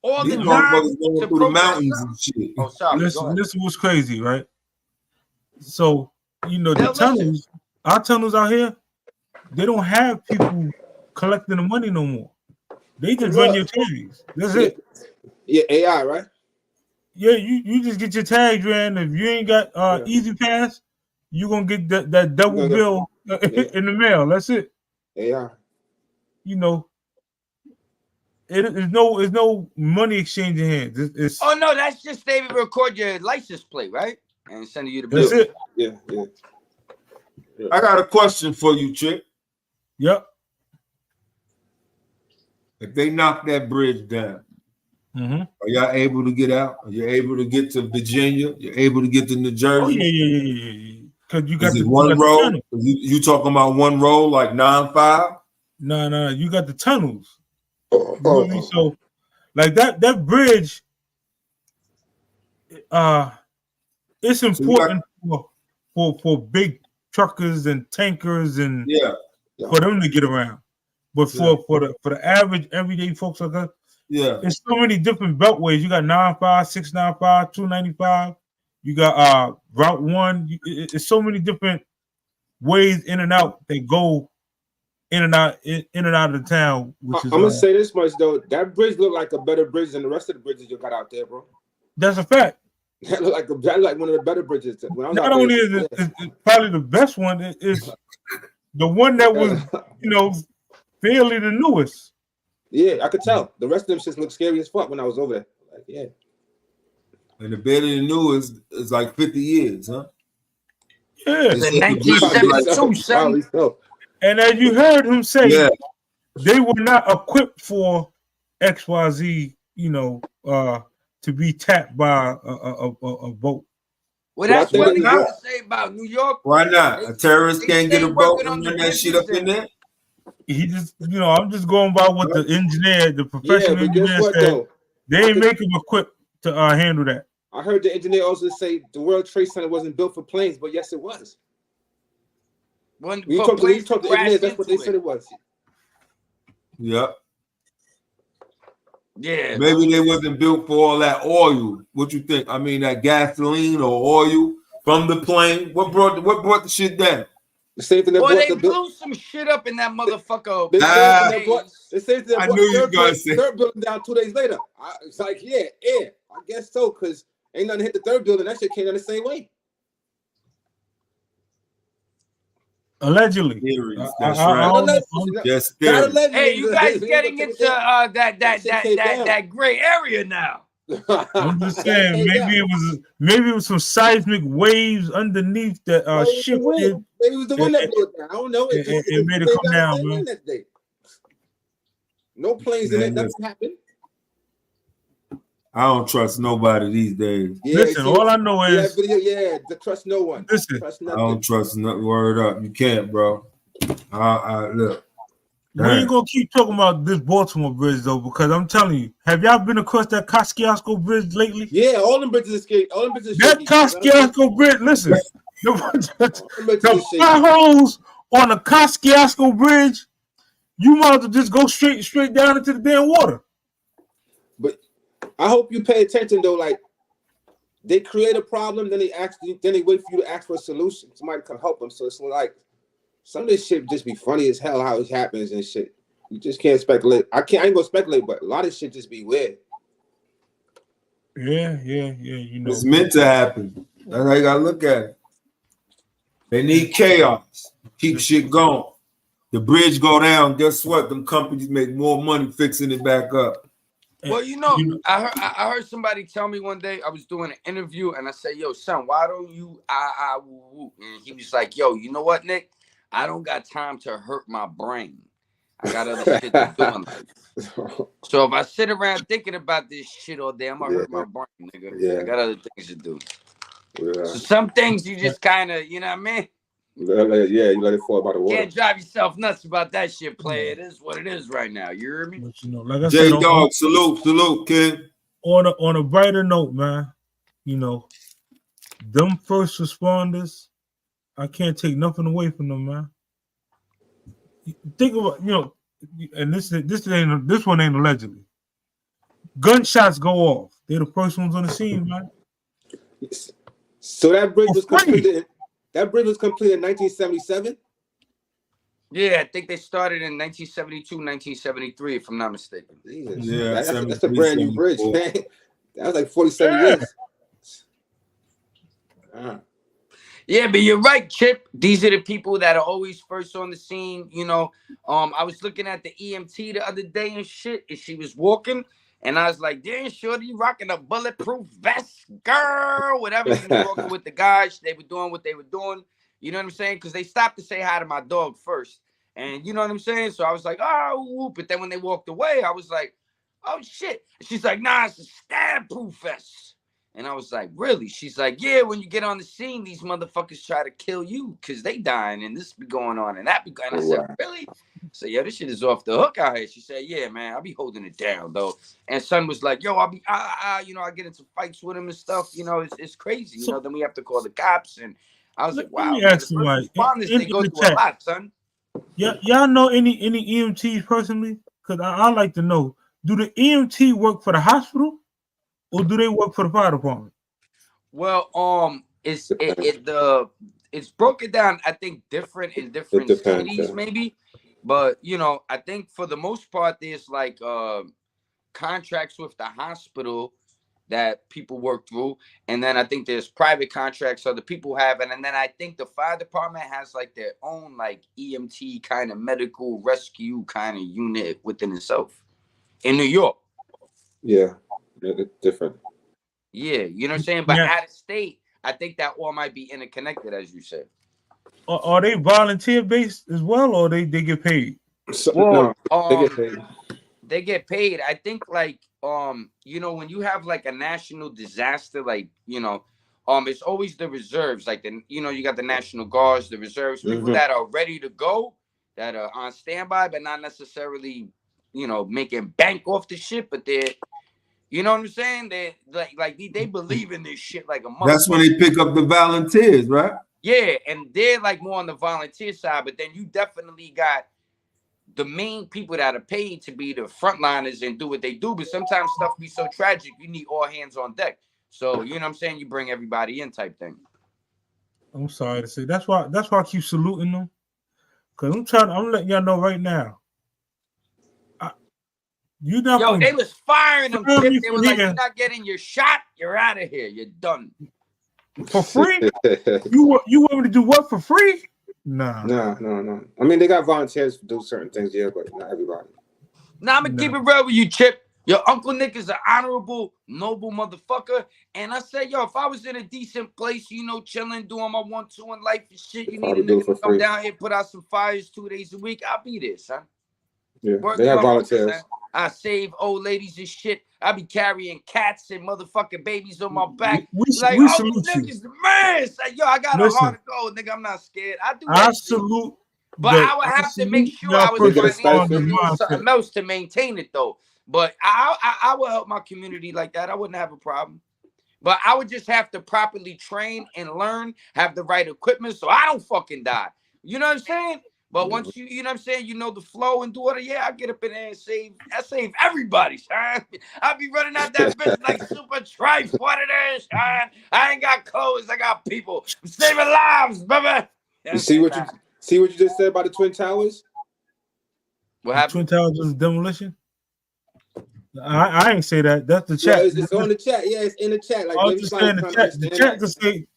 S2: All
S7: These
S2: the
S7: motherfuckers
S2: time
S7: going through the mountains and shit.
S2: Oh, sorry.
S3: Listen what's crazy, right? So, the tunnels, our tunnels out here, they don't have people collecting the money no more. They just run your tags. That's it.
S11: Yeah, AI, right?
S3: Yeah, you just get your tags ran. If you ain't got Easy Pass, you're gonna get that double bill in the mail. That's it.
S11: AI.
S3: It's no money exchanging hands. It's
S2: oh no, that's just they record your license plate, right? And send you the bill.
S3: That's it.
S11: Yeah.
S7: I got a question for you, chick.
S3: Yep.
S7: If they knock that bridge down, are y'all able to get out? Are you able to get to Virginia? You're able to get to New Jersey?
S3: Oh yeah. Because you got
S7: one road. You talking about one road like 9-5?
S3: No. You got the tunnels. So, like that bridge, it's important for big truckers and tankers and for them to get around. But for the average everyday folks like us, there's so many different beltways. You got 9-5, 695, 295. You got Route 1. It's so many different ways in and out. They go in and out of the town. Which is,
S11: I'm gonna say this much though: that bridge looked like a better bridge than the rest of the bridges you got out there, bro.
S3: That's a fact.
S11: That looked like one of the better bridges.
S3: Not only is it probably the best one, it's the one that was fairly the newest.
S11: Yeah, I could tell. The rest of them just look scary as fuck when I was over there. Like, yeah.
S7: And the better than new is like 50 years, huh?
S3: Yeah.
S2: It's 1972, son.
S3: And as you heard him say, they were not equipped for XYZ, to be tapped by a boat.
S2: Well, that's what I have to say about New York.
S7: Why not? A terrorist can't get a boat and run that shit up in there?
S3: He just, I'm just going by what the engineer, the professional engineer said. They ain't make him equipped to handle that.
S11: I heard the engineer also say the World Trade Center wasn't built for planes, but yes, it was. When you talk to engineers, that's what they said it was.
S7: Yep.
S2: Yeah.
S7: Maybe they wasn't built for all that oil. What you think? I mean, that gasoline or oil from the plane. What brought the shit down?
S11: The same thing that
S2: they blew some shit up in that motherfucker.
S11: I knew you were gonna say third building down 2 days later. It's like, I guess so, because ain't nothing hit the third building. That shit came down the same way.
S3: Allegedly.
S7: That's right. Yes, theories.
S2: Hey, you guys getting into that gray area now?
S3: I'm just saying, maybe it was some seismic waves underneath that shifted.
S11: Maybe it was the wind that blew it down. I don't know.
S3: It made it come down, man.
S11: That day. No planes in it. Nothing happened.
S7: I don't trust nobody these days.
S11: Yeah,
S3: listen, all I know is
S11: to trust no one.
S3: Listen,
S11: trust
S7: I don't trust nothing. Word up, you can't, bro. Look.
S3: We ain't gonna keep talking about this Baltimore bridge though, because I'm telling you, have y'all been across that Kosciuszko bridge lately?
S11: Yeah, all them bridges escaped. All them bridges.
S3: That Kosciuszko bridge, listen, the potholes on the Kosciuszko bridge, you might as well just go straight down into the damn water.
S11: But I hope you pay attention though. Like they create a problem, then they wait for you to ask for a solution. Somebody come help them. So it's like some of this shit just be funny as hell how it happens and shit. You just can't speculate. I ain't gonna speculate, but a lot of shit just be weird.
S3: Yeah. You know,
S7: it's meant to happen. That's how you gotta look at it. They need chaos. Keep shit going. The bridge go down. Guess what? Them companies make more money fixing it back up.
S2: Well, I heard somebody tell me one day, I was doing an interview and I said, yo, son, why don't you woo? And he was like, yo, you know what, Nick? I don't got time to hurt my brain. I got other shit to do in life. So if I sit around thinking about this shit all day, I'm gonna hurt my brain, nigga.
S11: Yeah.
S2: I got other things to do.
S11: Yeah.
S2: So some things you just kind of, you know what I mean?
S11: Yeah, you let it fall by the water.
S2: Can't drive yourself nuts about that shit, player. It is what it is right now. You hear me?
S3: But, you know, like I
S7: J
S3: said,
S7: Dog, salute, kid.
S3: On a brighter note, man, you know, them first responders, I can't take nothing away from them, man. Think about, you know, and this one ain't allegedly. Gunshots go off. They're the first ones on the scene, man.
S11: So that bridge was completed. That bridge was completed in 1977.
S2: Yeah, I think they started in 1972, 1973, if I'm not mistaken.
S11: Jesus.
S7: Yeah,
S11: that's a brand new bridge, man. That was like 47 years.
S2: Yeah, but you're right, Chip. These are the people that are always first on the scene. You know, I was looking at the EMT the other day and shit, and she was walking, and I was like, damn, shorty, rocking a bulletproof vest, girl, whatever. She was walking with the guys. They were doing what they were doing. You know what I'm saying? Because they stopped to say hi to my dog first. And you know what I'm saying? So I was like, oh, whoop. But then when they walked away, I was like, oh, shit. And she's like, nah, it's a stab-proof vest. And I was like, really? She's like, yeah, when you get on the scene, these motherfuckers try to kill you because they dying and this be going on and that be going on. I said, really? So, yeah, this shit is off the hook out here. She said, yeah, man, I'll be holding it down, though. And son was like, yo, I get into fights with him and stuff. You know, it's crazy. You know, then we have to call the cops. And I was like, wow, man, they go through a lot, son.
S3: Yeah, y'all know any EMTs personally? Because I like to know, do the EMT work for the hospital? Or do they work for the fire department?
S2: Well, it's broken down, I think, different in different cities, maybe. But you know, I think for the most part, there's like contracts with the hospital that people work through, and then I think there's private contracts other people have, and then I think the fire department has like their own like EMT kind of medical rescue kind of unit within itself in New York.
S11: Yeah. It's different.
S2: Yeah, you know what I'm saying? But out of state, I think that all might be interconnected, as you said.
S3: Are they volunteer based as well, or they get paid?
S11: Well, they get paid.
S2: They get paid. I think like you know, when you have like a national disaster, like, you know, it's always the reserves, like you got the National Guards, the reserves, people that are ready to go, that are on standby, but not necessarily, you know, making bank off the shit, but they're, you know what I'm saying? They they believe in this shit like a motherfucker.
S7: That's when they pick up the volunteers, right?
S2: Yeah, and they're like more on the volunteer side, but then you definitely got the main people that are paid to be the frontliners and do what they do. But sometimes stuff be so tragic, you need all hands on deck. So you know what I'm saying? You bring everybody in, type thing.
S3: I'm sorry to say that's why I keep saluting them, because I'm letting y'all know right now.
S2: They was firing them. They were like, you're not getting your shot. You're out of here. You're done.
S3: For free? You want me to do what for free? Nah.
S11: No. I mean, they got volunteers to do certain things, yeah, but not everybody.
S2: Now I'm gonna keep it real with you, Chip. Your Uncle Nick is an honorable, noble motherfucker. And I say, yo, if I was in a decent place, you know, chilling, doing my 1-2 in life and shit, you need a nigga to come down here, put out some fires 2 days a week, I'll be there, son.
S11: Yeah,
S2: Work
S11: they have
S2: my money,
S11: volunteers.
S2: son. I save old ladies and shit. I be carrying cats and motherfucking babies on my back.
S3: We
S2: Uncle
S3: salute
S2: Nick
S3: you.
S2: is the man. Say, yo, I got a
S3: Listen.
S2: heart of gold, nigga. I'm not scared. I do
S3: I
S2: that shit.
S3: salute.
S2: But I would have to make sure I was doing something else to maintain it, though. But I would help my community like that. I wouldn't have a problem. But I would just have to properly train and learn, have the right equipment so I don't fucking die. You know what I'm saying? But once you know what I'm saying, you know the flow and do it, yeah, I get up in there and save everybody, son. I be running out that bitch like super tripe. What it is, son. I ain't got clothes, I got people. I'm saving lives, baby.
S11: You see what you just said about the Twin Towers?
S2: What happened?
S3: Twin Towers is demolition. I ain't say that. That's the chat.
S11: Yeah, it's on the chat. Yeah, it's in the chat. Like,
S3: I was just saying the chat. The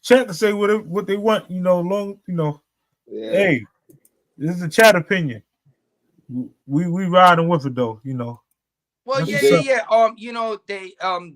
S3: chat can say what they want. You know, long. You know.
S11: Yeah.
S3: Hey, this is a chat opinion. We riding with it though. You know.
S2: Well, yeah. You know,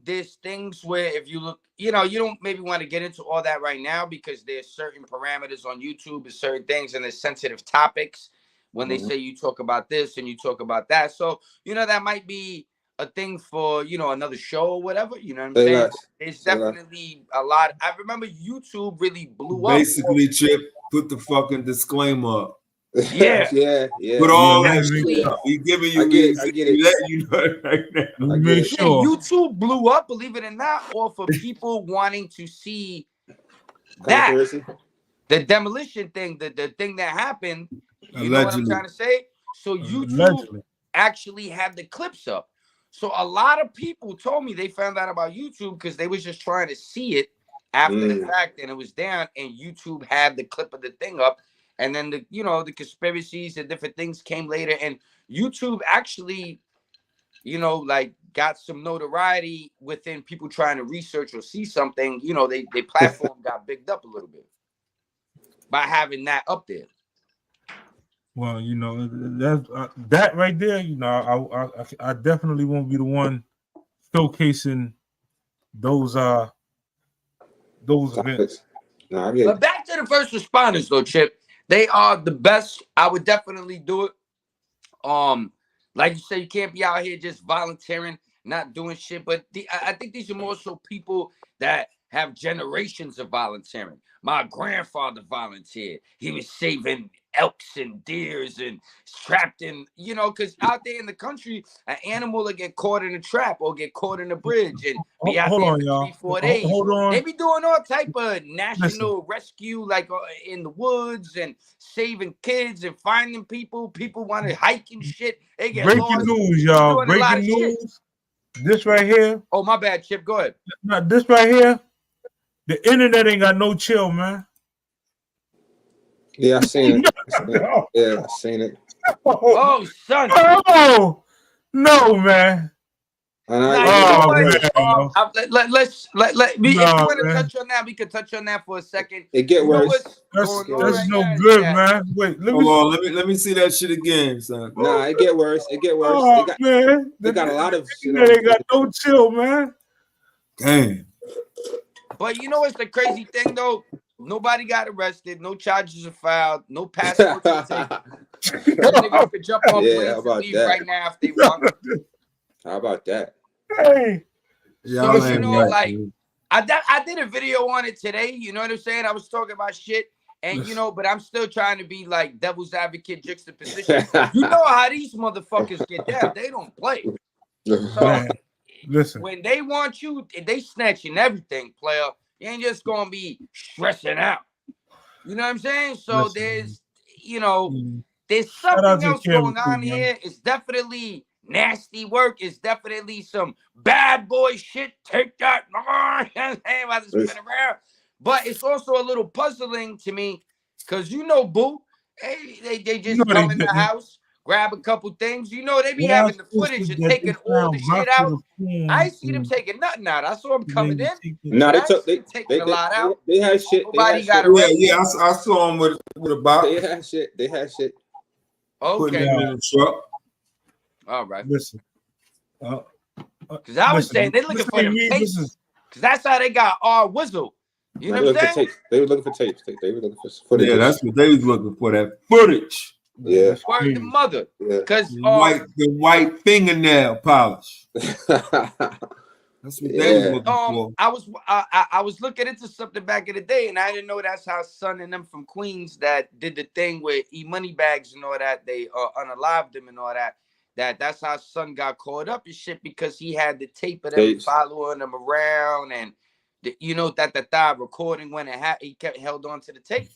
S2: there's things where if you look, you know, you don't maybe want to get into all that right now because there's certain parameters on YouTube and certain things and there's sensitive topics when they say you talk about this and you talk about that. So, you know, that might be a thing for, you know, another show or whatever. You know what I'm saying? It's definitely a lot. I remember YouTube really blew up.
S7: Basically, Chip, put the fucking disclaimer up.
S2: Yeah.
S7: Put all that shit up. He's giving you,
S11: I get it.
S7: Letting you know right now.
S3: Make sure.
S2: YouTube blew up, believe it or not, off of people wanting to see that. The demolition thing, the thing that happened. You know what I'm trying to say? So YouTube actually had the clips up. So a lot of people told me they found out about YouTube because they was just trying to see it after the fact, and it was down, and YouTube had the clip of the thing up, and then the conspiracies and different things came later, and YouTube actually, like got some notoriety within people trying to research or see something. You know, they platform got bigged up a little bit by having that up there.
S3: Well, you know, that right there, you know, I definitely won't be the one showcasing those events.
S2: But back to the first responders though, Chip. They are the best. I would definitely do it. Like you say, you can't be out here just volunteering, not doing shit. But I think these are more so people that have generations of volunteering. My grandfather volunteered. He was saving elks and deers and trapped in, because out there in the country, an animal will get caught in a trap or get caught in a bridge and be out there for 3-4 days.
S3: Hold on.
S2: They be doing all type of national rescue, like in the woods and saving kids and finding people. People want to hike and shit. They get
S3: breaking
S2: lost.
S3: news, y'all. Breaking news. This right here.
S2: Oh, my bad, Chip. Go ahead.
S3: Now, this right here. The internet ain't got no chill, man.
S11: Yeah, I seen it. Yeah, I seen it.
S2: Oh, son.
S3: Oh, no, man.
S2: Let's if you want to touch on that, we can touch on that for a second.
S11: It get worse.
S3: That's no good, man. Wait,
S7: let me see that shit again, son.
S11: Nah, it get worse. It get worse.
S3: Oh, man.
S11: They got a lot of shit.
S3: They got no chill, man.
S7: Damn.
S2: But you know what's the crazy thing though? Nobody got arrested. No charges are filed. No passports are taken. Niggas could jump off planes and leave right now if they want.
S11: How about that?
S3: Hey.
S2: So, I did a video on it today. You know what I'm saying? I was talking about shit. And, but I'm still trying to be like devil's advocate juxtaposition. You know how these motherfuckers get down. They don't play. So,
S3: listen.
S2: When they want you, they snatching everything, player. You ain't just going to be stressing out. You know what I'm saying? So there's something else going on here. It's definitely nasty work. It's definitely some bad boy shit. Take that. But it's also a little puzzling to me because, Boo, they just come in the house, grab a couple things. You know, they be
S3: What I
S2: having the
S3: supposed
S2: footage
S3: to
S2: and
S3: that
S2: taking
S3: they
S2: all the
S3: found
S2: shit out.
S3: hospital porn
S2: I ain't see them
S3: and
S2: taking nothing out. I saw them coming
S3: they
S2: in.
S3: take it.
S11: Nah,
S2: But
S11: they
S2: I ain't
S11: took
S2: see them taking a lot out.
S11: they had shit.
S2: Nobody got
S7: Yeah,
S2: arrested.
S7: yeah, I saw him with a box.
S11: They had shit. They had shit.
S7: Putting
S2: Okay.
S7: it in the truck.
S2: All right.
S3: Listen.
S2: Because I was saying they're looking
S3: this
S2: for
S3: ain't
S2: them
S3: me,
S2: tapes.
S3: listen.
S2: Because that's how they got our whistle. You
S11: Nah,
S2: know
S11: they
S2: what I'm
S11: looking for
S2: saying?
S11: tapes. They were looking for tapes. They were looking for footage.
S7: Yeah, that's what they was looking for, that footage.
S11: Yeah.
S3: That's
S2: Word
S3: crazy.
S2: the mother.
S11: Yeah.
S2: Because
S7: The white fingernail polish. That's what they was
S11: Yeah.
S7: looking for.
S2: I was looking into something back in the day, and I didn't know that's how Son and them from Queens that did the thing with E-Money Bags and all that. They unalived them and all that. That's how Son got caught up in shit because he had the tape of them
S11: Tapes.
S2: following them around, and that recording when he kept held on to the tape.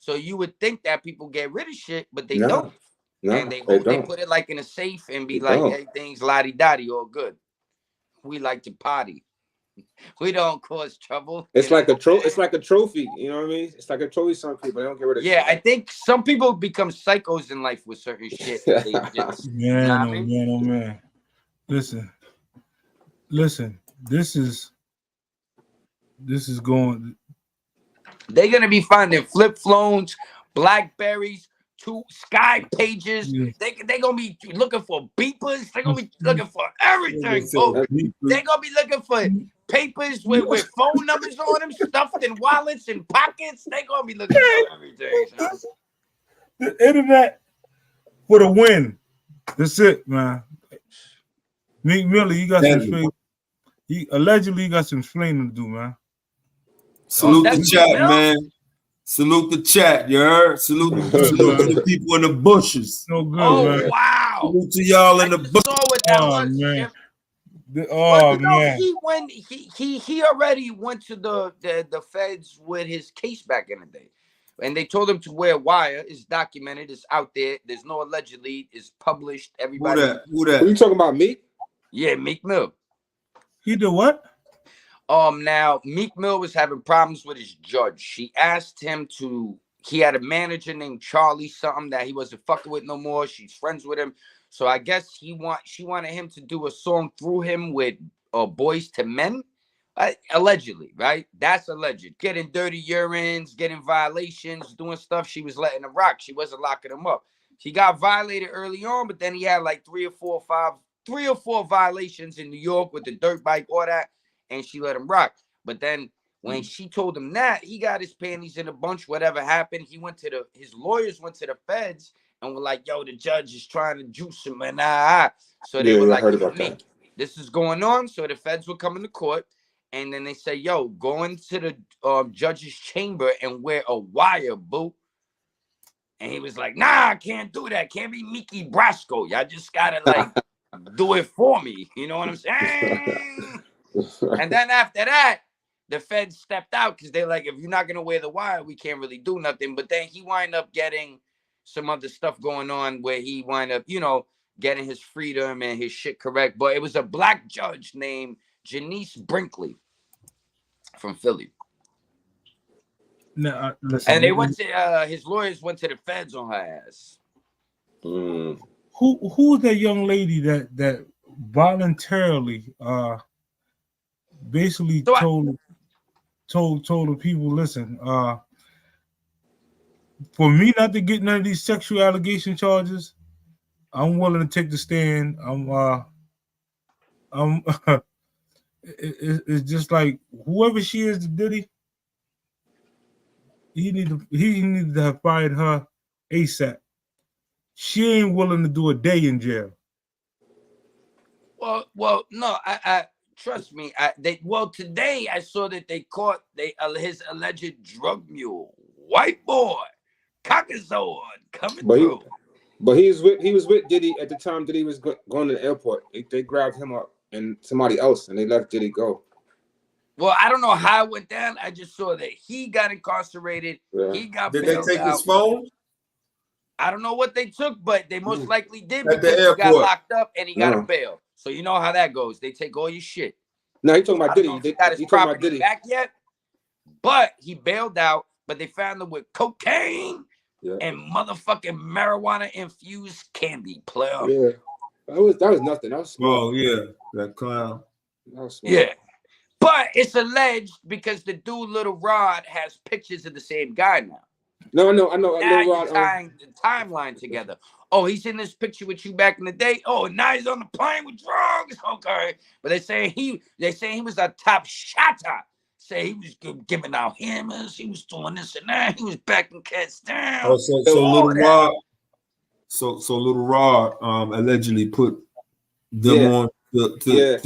S2: So you would think that people get rid of shit, but they
S11: No.
S2: don't.
S11: No,
S2: And
S11: they
S2: they
S11: don't.
S2: put it like in a safe and be
S11: They
S2: like,
S11: don't.
S2: everything's lottie-dottie, all good. We like to party. We don't cause trouble.
S11: It's
S2: you know
S11: like a
S2: what I'm saying?
S11: It's like a trophy. You know what I mean? It's like a trophy. Some people, they don't get rid of
S2: Yeah, I
S11: shit.
S2: think some people become psychos in life with certain shit. That they just,
S3: Man,
S2: what I
S3: oh
S2: mean?
S3: man, oh man. Listen. This is going.
S2: They're gonna be finding flip phones, Blackberries, Sky pages.
S3: Yeah.
S2: They gonna be looking for beepers. They're gonna be looking for everything, folks. They're gonna be looking for papers with phone numbers on them, stuffed in wallets and pockets. They're gonna be looking for everything. Son.
S3: The internet for the win. That's it, man. Meek Miller, you got some explaining. Allegedly, you got some explaining to do, man.
S7: Salute
S2: That's
S7: the
S2: Meek
S7: chat,
S2: Mill?
S7: man. Salute the chat, you heard? Salute to the people in the bushes.
S3: No good,
S2: Oh
S3: man.
S2: wow!
S7: Salute to y'all in
S2: I
S7: the
S2: just
S7: bushes.
S2: saw what that
S3: Oh
S2: was.
S3: man.
S2: Chip.
S3: Oh
S2: But you know,
S3: man.
S2: he already went to the feds with his case back in the day. And they told him to wear a wire. It's documented. It's out there. There's no allegedly. It's published. Everybody.
S7: Who that?
S11: Who you talking about, Meek?
S2: Yeah, Meek Mill.
S3: He did what?
S2: Now Meek Mill was having problems with his judge. She asked him to. He had a manager named Charlie something that he wasn't fucking with no more. She's friends with him, so I guess she wanted him to do a song through him with Boys to Men, allegedly, right? That's alleged. Getting dirty urines, getting violations, doing stuff. She was letting him rock. She wasn't locking him up. He got violated early on, but then he had like three or four violations in New York with the dirt bike, all that. And she let him rock. But then when she told him that, he got his panties in a bunch. Whatever happened, his lawyers went to the feds and were like, yo, the judge is trying to juice him. And So they were
S11: I
S2: like,
S11: heard about
S2: Meek, this is going on. So the feds would come into court. And then they say, yo, go into the judge's chamber and wear a wire, boo. And he was like, nah, I can't do that. Can't be Mickey Brasco. Y'all just got to like do it for me. You know what I'm saying? And then after that, the feds stepped out because they're like, if you're not going to wear the wire, we can't really do nothing. But then he wind up getting some other stuff going on where he wind up, getting his freedom and his shit correct. But it was a black judge named Janice Brinkley from Philly.
S3: No, listen.
S2: And they went to, his lawyers went to the feds on her ass.
S3: Who's that young lady that voluntarily basically told the people, listen, for me not to get none of these sexual allegation charges, I'm willing to take the stand. It's just like whoever she is to Diddy, he needed to have fired her ASAP. She ain't willing to do a day in jail.
S2: Well, no, I trust me. Today I saw that they caught his alleged drug mule, white boy, Caucasoid coming through.
S11: But he was with Diddy at the time Diddy was going to the airport. They grabbed him up and somebody else, and they let Diddy go.
S2: Well, I don't know how it went down. I just saw that he got incarcerated. Yeah. He got
S7: Did they take his phone?
S2: I don't know what they took, but they most likely did
S7: at
S2: because
S7: the airport.
S2: He got locked up and he got a bail. So you know how that goes. They take all your shit.
S11: No, he talking about Diddy.
S2: He got his property back yet, but he bailed out. But they found him with cocaine, and motherfucking marijuana infused candy, player.
S11: Yeah, that was nothing. That was small.
S7: Oh yeah, that clown.
S11: That was small.
S2: Yeah. But it's alleged because the dude Little Rod has pictures of the same guy now.
S11: No, I know.
S2: Now
S11: Little
S2: you're
S11: Rod,
S2: tying the timeline together. Oh, he's in this picture with you back in the day. Oh, now he's on the plane with drugs. Okay, but they say he was a top shotter. Say he was giving out hammers. He was doing this and that. He was backing cats down.
S7: Oh, so Little Rod. So Little Rod allegedly put them on to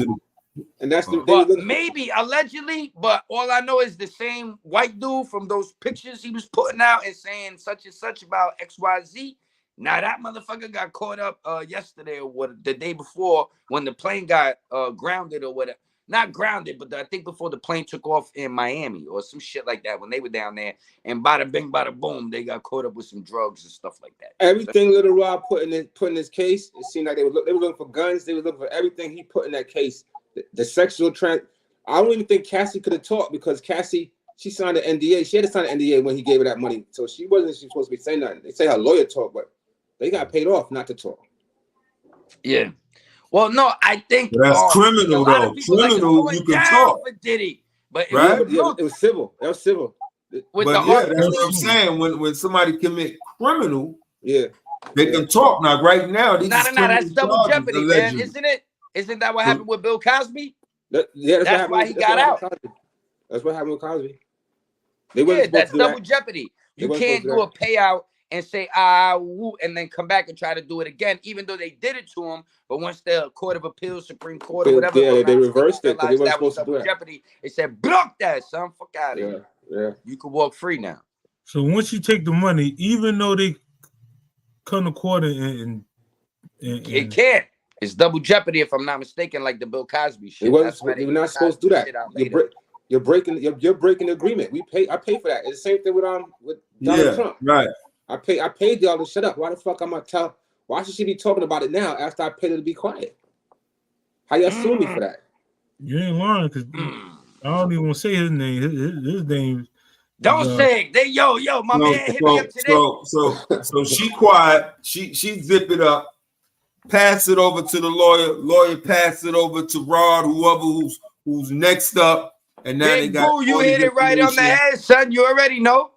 S11: and that's the
S2: but maybe allegedly, but all I know is the same white dude from those pictures he was putting out and saying such and such about XYZ. Now that motherfucker got caught up yesterday or what the day before when the plane got grounded or whatever. Not grounded, but I think before the plane took off in Miami or some shit like that when they were down there. And bada bing, bada boom, they got caught up with some drugs and stuff like that.
S11: Everything Little Rod put in his case, it seemed like they were looking for guns. They were looking for everything he put in that case. The sexual trend. I don't even think Cassie could have talked because Cassie, she signed an NDA. She had to sign an NDA when he gave her that money. So she wasn't supposed to be saying nothing. They say her lawyer talked, but they got paid off not to talk.
S2: Yeah. Well, no, I think
S7: that's criminal though. Criminal, you can talk.
S2: For Diddy, but
S11: right? It was civil. That was civil.
S7: But yeah, that's what I'm saying. When somebody commit criminal, they can talk. Now, right now,
S2: no, that's double jeopardy, man, isn't it? Isn't that what happened with Bill Cosby? That's why he got out.
S11: That's what happened with Cosby.
S2: That's double jeopardy. You can't do a payout and say woo, and then come back and try to do it again, even though they did it to him. But once the Court of Appeals, Supreme Court, or whatever,
S11: they reversed it. They
S2: that was double jeopardy. They said, block that, son. Fuck out of here.
S11: Yeah.
S2: You can walk free now.
S3: So once you take the money, even though they come to court and
S2: it can't. It's double jeopardy, if I'm not mistaken, like the Bill Cosby shit.
S11: You're not supposed to do that. You're breaking the agreement. I pay for that. It's the same thing with Donald Trump.
S7: Right.
S11: I paid y'all to shut up. Why the fuck I'm gonna tell? Why should she be talking about it now after I paid her to be quiet? How y'all sue me for that?
S3: You ain't lying because I don't even want to say his name. His name.
S2: Don't say it. My man hit me up today.
S7: So she quiet. She zip it up. Pass it over to the lawyer. Lawyer pass it over to Rod, who's next up. And now
S2: Big Boo, you hit it right on the head, son. You already know.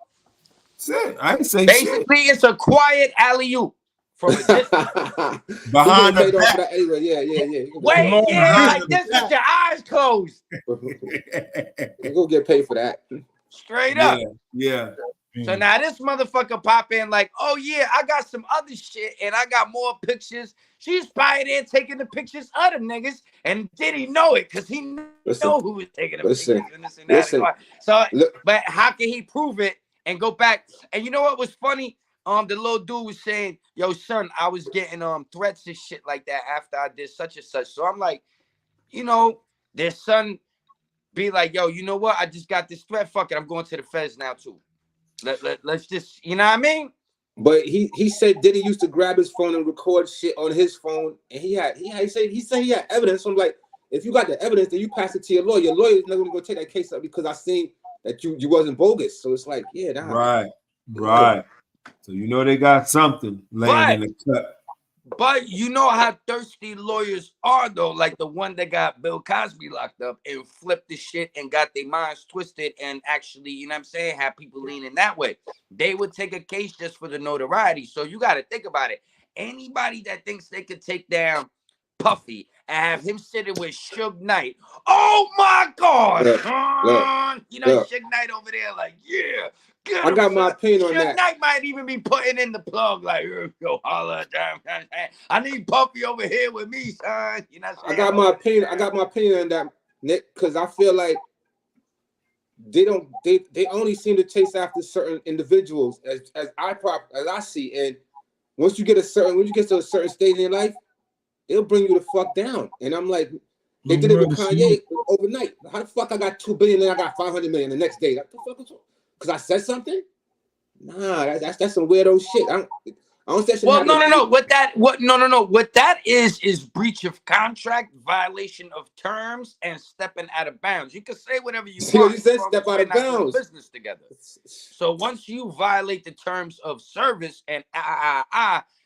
S7: I didn't say
S2: basically
S7: shit.
S2: It's a quiet alley-oop from a distance.
S11: Behind the back. Anyway, yeah.
S2: Wait, like this with your eyes closed.
S11: You're gonna get paid for that.
S2: Straight up.
S7: Yeah.
S2: So now this motherfucker pop in like, oh yeah, I got some other shit and I got more pictures. She's probably there taking the pictures of them niggas, and did he know it? Because he know who was taking the pictures and this and that. So, but how can he prove it and go back? And you know what was funny? The little dude was saying, yo, son, I was getting threats and shit like that after I did such and such. So I'm like, their son be like, yo, you know what? I just got this threat. Fuck it, I'm going to the feds now too. Let's just, you know what I mean?
S11: But he said Diddy used to grab his phone and record shit on his phone, and he said he had evidence. So I'm like, if you got the evidence, then you pass it to your lawyer. Your lawyer is never gonna go take that case up because I seen that you wasn't bogus. So it's like,
S7: right. So they got something laying in the cut.
S2: But you know how thirsty lawyers are, though, like the one that got Bill Cosby locked up and flipped the shit and got their minds twisted and actually, you know what I'm saying, have people leaning that way. They would take a case just for the notoriety. So you got to think about it. Anybody that thinks they could take down Puffy and have him sitting with Suge Knight, oh my God, Suge Knight over there, like, yeah.
S11: I got my opinion on that.
S2: Knight might even be putting in the plug, like, yo, holla, damn, I need Puffy over here with me, son. You know what I'm saying?
S11: I got my opinion on that, Nick, because I feel like they only seem to chase after certain individuals as I see. And once you get to a certain stage in your life, it'll bring you the fuck down. And I'm like, they did it with Kanye overnight. How the fuck I got $2 billion and I got 500 million the next day? What the fuck is because I said something? Nah, that's some weirdo shit. I don't say
S2: Well, no. What that is breach of contract, violation of terms, and stepping out of bounds. You can say whatever you
S11: See
S2: want.
S11: what you said?
S2: as long
S11: Step
S2: as
S11: out
S2: we're
S11: of
S2: not doing
S11: bounds.
S2: business together. So once you violate the terms of service and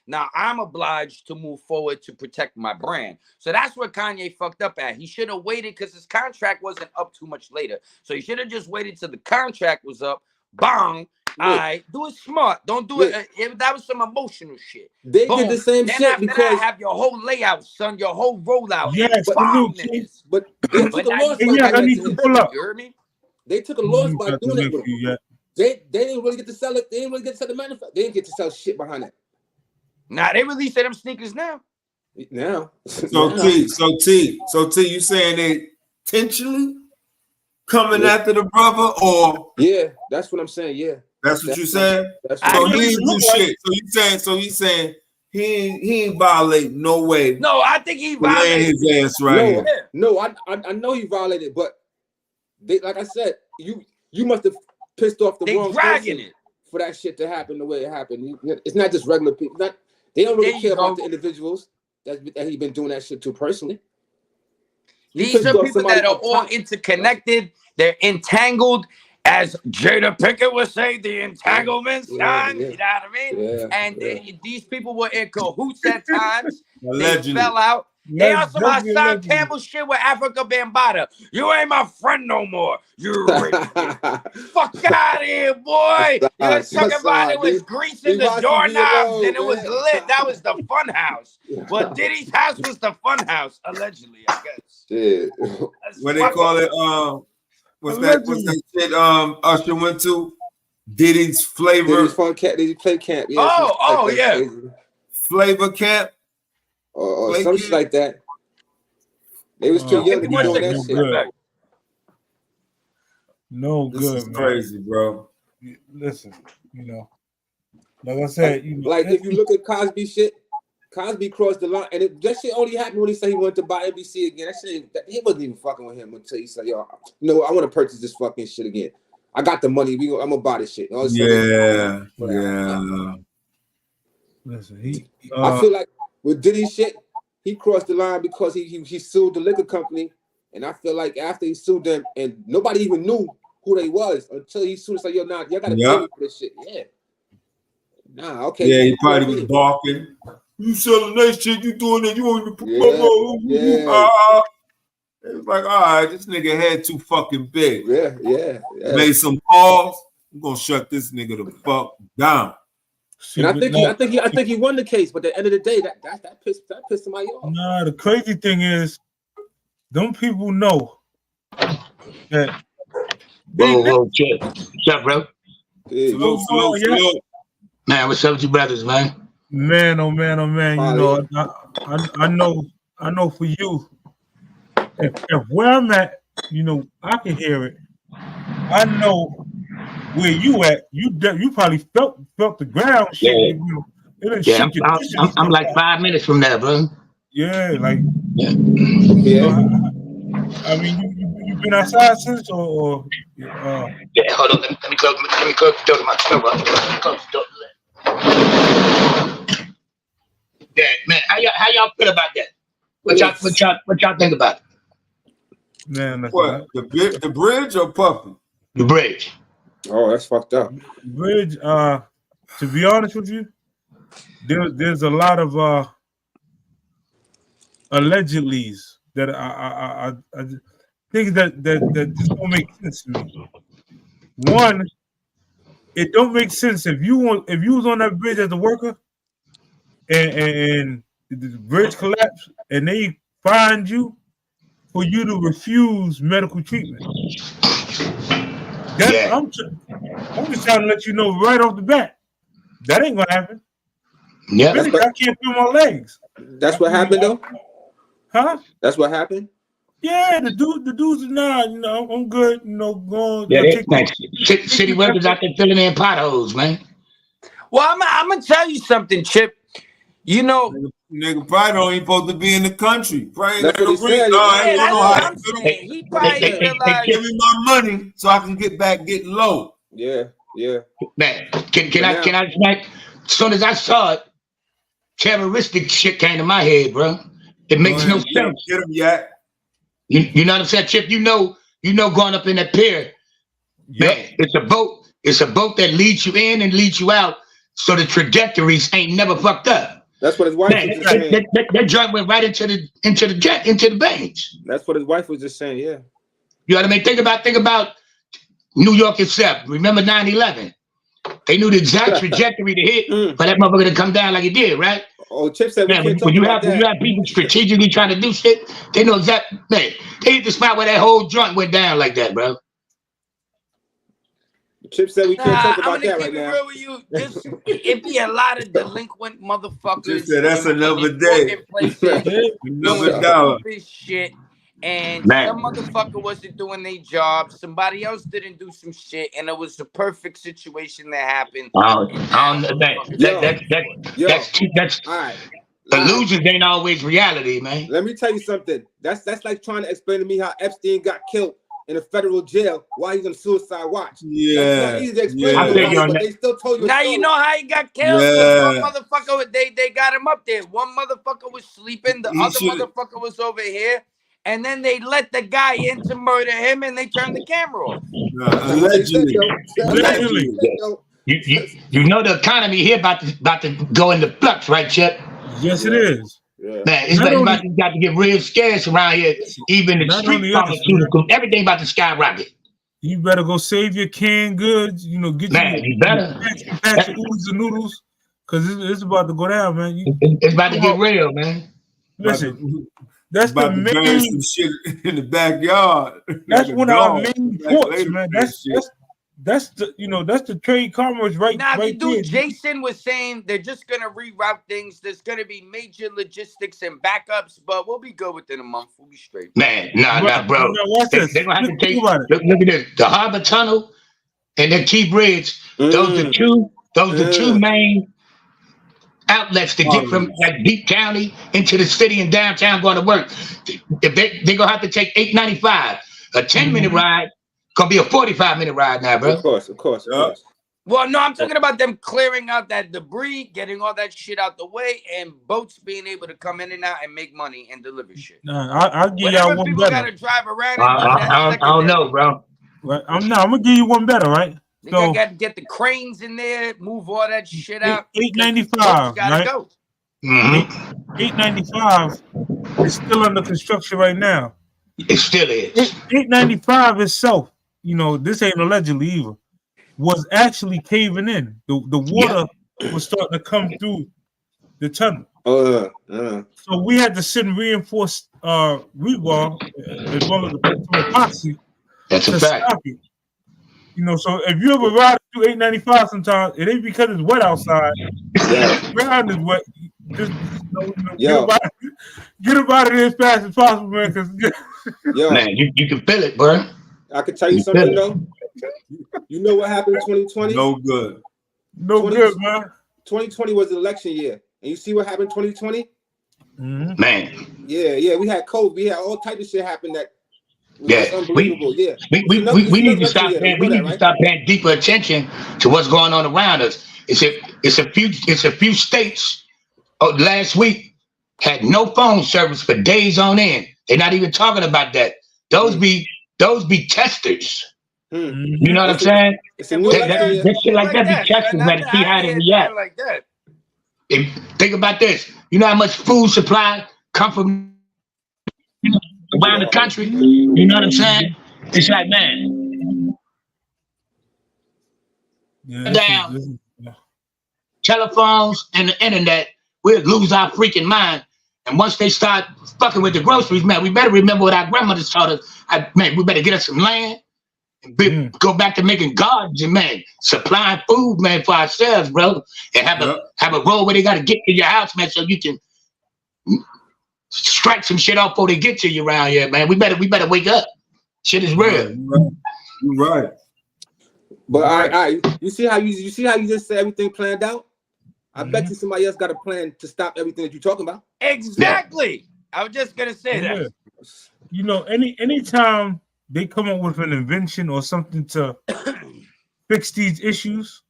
S2: now I'm obliged to move forward to protect my brand. So that's where Kanye fucked up at. He should have waited because his contract wasn't up too much later. So he should have just waited till the contract was up. Bang. I do it smart. Don't do it. That was some emotional shit.
S11: They
S2: Boom.
S11: did the same
S2: then
S11: shit
S2: after
S11: because
S2: that, have your whole layout, son, your whole rollout.
S3: Yes,
S2: and bomb niggas.
S11: but they took a
S2: now
S11: loss
S2: you
S11: by
S3: I
S11: doing
S3: need
S11: that
S3: to
S11: to
S3: pull
S11: him.
S3: up.
S2: You heard me?
S11: They took a loss by doing it with him.
S3: Yeah.
S11: They didn't really get to sell it. They didn't really get to sell the manufacturer. They didn't get to sell shit behind it.
S2: Nah, they released them sneakers now.
S11: Now.
S7: So T, you saying they intentionally coming after the brother, or
S11: yeah, that's what I'm saying. Yeah,
S7: that's what you saying.
S11: That's
S7: So
S11: what
S7: he ain't do shit. So you saying he ain't violate no way.
S2: No, I think he
S7: laying
S2: violated
S7: his ass right here.
S11: No, I know he violated, but they, like I said, you must have pissed off the
S2: They
S11: wrong
S2: dragging
S11: person
S2: it.
S11: for that shit to happen the way it happened. It's not just regular people. They don't really care about the individuals that he been doing that shit to personally.
S2: These are people that are all interconnected. They're entangled, as Jada Pinkett would say, the entanglement, son. You know what I mean? And these people were in cahoots at times.
S7: Allegedly.
S2: They fell out. They on some Hassan Campbell shit with Africa Bambaataa. You ain't my friend no more. You rich. Fuck out of here, boy. You were talking about it was greasing the doorknobs and it was lit. That was the fun house. Well, Diddy's house was the fun house, allegedly, I guess.
S11: Shit.
S7: What they call it? What's that shit Usher went to? Diddy's Flavor.
S11: Diddy's Fun Camp. Diddy Play Camp. Yeah,
S2: yeah.
S7: Flavor Camp.
S11: Or some shit like that. They was too young to be doing that shit.
S3: Good. No
S7: This
S3: good,
S7: is
S3: man.
S7: crazy, bro.
S3: Listen, like I said,
S11: like if you look at Cosby shit, Cosby crossed the line, and that shit only happened when he said he wanted to buy NBC again. That shit, he wasn't even fucking with him until he said, "Yo, no, I want to purchase this fucking shit again. I got the money. I'm gonna buy this shit."
S7: Yeah.
S3: Listen,
S11: I feel like with Diddy shit, he crossed the line because he sued the liquor company, and I feel like after he sued them, and nobody even knew who they was until he sued. It's like, yo, nah, y'all gotta pay me for this shit. Yeah. Nah, okay.
S7: Yeah, he probably was barking. You selling that shit, you doing it, you want to promote. It's like, all right, this nigga head too fucking big.
S11: Yeah.
S7: Made some calls. I'm gonna shut this nigga the fuck down.
S11: And I think he won the case, but at the end of the day, that pissed somebody off.
S3: Nah, the crazy thing is, them people know that.
S13: Whoa, Chip. What's up, bro?
S7: Salute.
S13: Man, what's up with you brothers, man?
S3: Man, oh man, I know for you, if where I'm at, I can hear it. I know where you at. You probably felt the ground shit.
S13: I'm like 5 minutes from there, bro.
S3: Yeah, like I mean, you been outside since or
S13: yeah, hold on. Let me close the door to my door. Yeah, man. How y'all feel about that? What y'all think about it?
S3: Man,
S7: what? The bridge or Puffy?
S13: The bridge.
S11: Oh, that's fucked up.
S3: Bridge. To be honest with you, there's a lot of allegedlys that I think that just don't make sense to me. One, it don't make sense if you was on that bridge as a worker and the bridge collapsed and they find you for you to refuse medical treatment. I'm just trying to let you know right off the bat that ain't gonna happen.
S13: Yeah,
S3: I can't feel my legs.
S11: That's what happened though.
S3: Huh?
S11: That's what happened.
S3: Yeah, the dudes are not. I'm good. Going.
S13: Yeah, city workers out there filling in potholes, man.
S2: Well, I'm gonna tell you something, Chip.
S7: Nigga probably don't even supposed to be in the country. Probably
S11: that's what he said.
S2: He probably realized,
S7: give me my money so I can get low.
S11: Yeah.
S13: Man, can I smack? As soon as I saw it, terroristic shit came to my head, bro. It makes no sense.
S7: Get him, Yak.
S13: You know what I'm saying, Chip? You know, going up in that pier, man. It's a boat. It's a boat that leads you in and leads you out, so the trajectories ain't never fucked up.
S11: That's what his wife was just saying.
S13: That joint went right into the veins.
S11: That's what his wife was just saying. Yeah.
S13: You know what I mean? Think about New York itself. Remember 9/11? They knew the exact trajectory to hit for that motherfucker to come down like it did, right?
S11: Oh, Chip said we can't talk
S13: when you
S11: about
S13: have
S11: that.
S13: people strategically trying to do shit, they know exactly. Man, they hit the spot where that whole joint went down like that, bro.
S11: Chip said we can't talk
S2: I'm
S11: about
S2: gonna
S11: that
S2: keep
S11: right
S2: it
S11: now.
S2: real with you. It be a lot of delinquent motherfuckers.
S7: Chip said that's another
S2: in
S7: day.
S2: places
S7: Another dollar.
S2: doing shit, and
S13: Man.
S2: some motherfucker wasn't doing their job. Somebody else didn't do some shit, and it was the perfect situation that happened.
S13: That's
S11: all right.
S13: Illusions ain't always reality, man.
S11: Let me tell you something. That's like trying to explain to me how Epstein got killed in a federal jail while he's on suicide watch.
S7: Yeah.
S11: That's not easy to explain
S13: Yeah.
S11: to nobody, but they still told you.
S2: Now you know how he got killed.
S7: Yeah.
S2: One motherfucker, they got him up there. One motherfucker was sleeping. The other motherfucker was over here. And then they let the guy in to murder him, and they turned the camera off.
S7: Allegedly.
S13: You know the economy here about to go into flux, right, Chip?
S3: Yes, it is.
S13: Man, it's about to get real scarce around here. Even the street pharmaceuticals, everything about to skyrocket.
S3: You better go save your canned goods. You know, get
S13: you better
S3: patch your oodles and noodles, because it's about to go down, man.
S13: It's about to get real, man.
S3: Listen, that's the
S7: About to burn
S3: main
S7: some shit in the backyard.
S3: That's
S7: Like a
S3: one of our
S7: dog.
S3: main
S7: Back
S3: ports,
S7: later
S3: man.
S7: for that
S3: That's the that's the trade commerce right
S2: Now, the
S3: right
S2: dude
S3: there.
S2: Jason was saying they're just gonna reroute things. There's gonna be major logistics and backups, but we'll be good within a month. We'll be straight.
S13: Man, nah, bro.
S3: Now, watch
S13: They're
S3: this.
S13: gonna have to
S3: Think
S13: take.
S3: about it.
S13: Look at this. The Harbor Tunnel and the Key Bridge. Those are two main outlets to get from like Deep County into the city and downtown going to work. They're gonna have to take 895, a 10-minute ride. Gonna be a 45-minute ride now, bro.
S11: Of course.
S2: Well, no, I'm talking about them clearing out that debris, getting all that shit out the way, and boats being able to come in and out and make money and deliver shit.
S3: Nah, I'll give
S2: Whenever
S3: y'all one
S2: people
S3: better.
S2: gotta drive around and do that
S13: I don't know, bro.
S3: Right, I'm gonna give you one better, right?
S2: They
S3: So
S2: gotta get the cranes in there, move all that shit out.
S3: $895,
S2: Gotta
S3: right?
S2: go.
S3: $895 is still under construction right now.
S13: It still is.
S3: $895 itself, this ain't allegedly either, was actually caving in. The water was starting to come through the tunnel. So we had to send reinforced rebar as well as the epoxy.
S13: That's a fact.
S3: Stop it. So if you ever ride through 895 sometimes, it ain't because it's wet outside. The ground is wet. Just get up out of there as fast as possible, man.
S13: Man, you can feel it, bro.
S11: I can tell you something though. You know what happened in 2020?
S7: No good.
S3: No good, man.
S11: 2020 was the election year, and you see what happened in 2020?
S13: Man.
S11: Yeah. We had COVID. We had all types of shit happen that. Unbelievable.
S13: We need to stop paying. We need to stop paying deeper attention to what's going on around us. It's a few states. Last week had no phone service for days on end. They're not even talking about that. Those be testers. You know what I'm saying? That shit like that be testers, man. To see how they react.
S2: Like that.
S13: Think about this. You know how much food supply come from around the country? You know what I'm saying? It's like, man, down telephones and the internet, we'll lose our freaking mind. And once they start fucking with the groceries, man, we better remember what our grandmothers taught us. Man, we better get us some land and go back to making gardens and, man, supplying food, man, for ourselves, bro. And have a road where they got to get to your house, man, so you can strike some shit off before they get to you around here, man. We better wake up. Shit is real.
S7: You're right.
S11: But all right. You see how you just said everything planned out? I bet you somebody else got a plan to stop everything that you're talking about.
S2: Exactly. I was just gonna say that.
S3: Anytime they come up with an invention or something to fix these issues,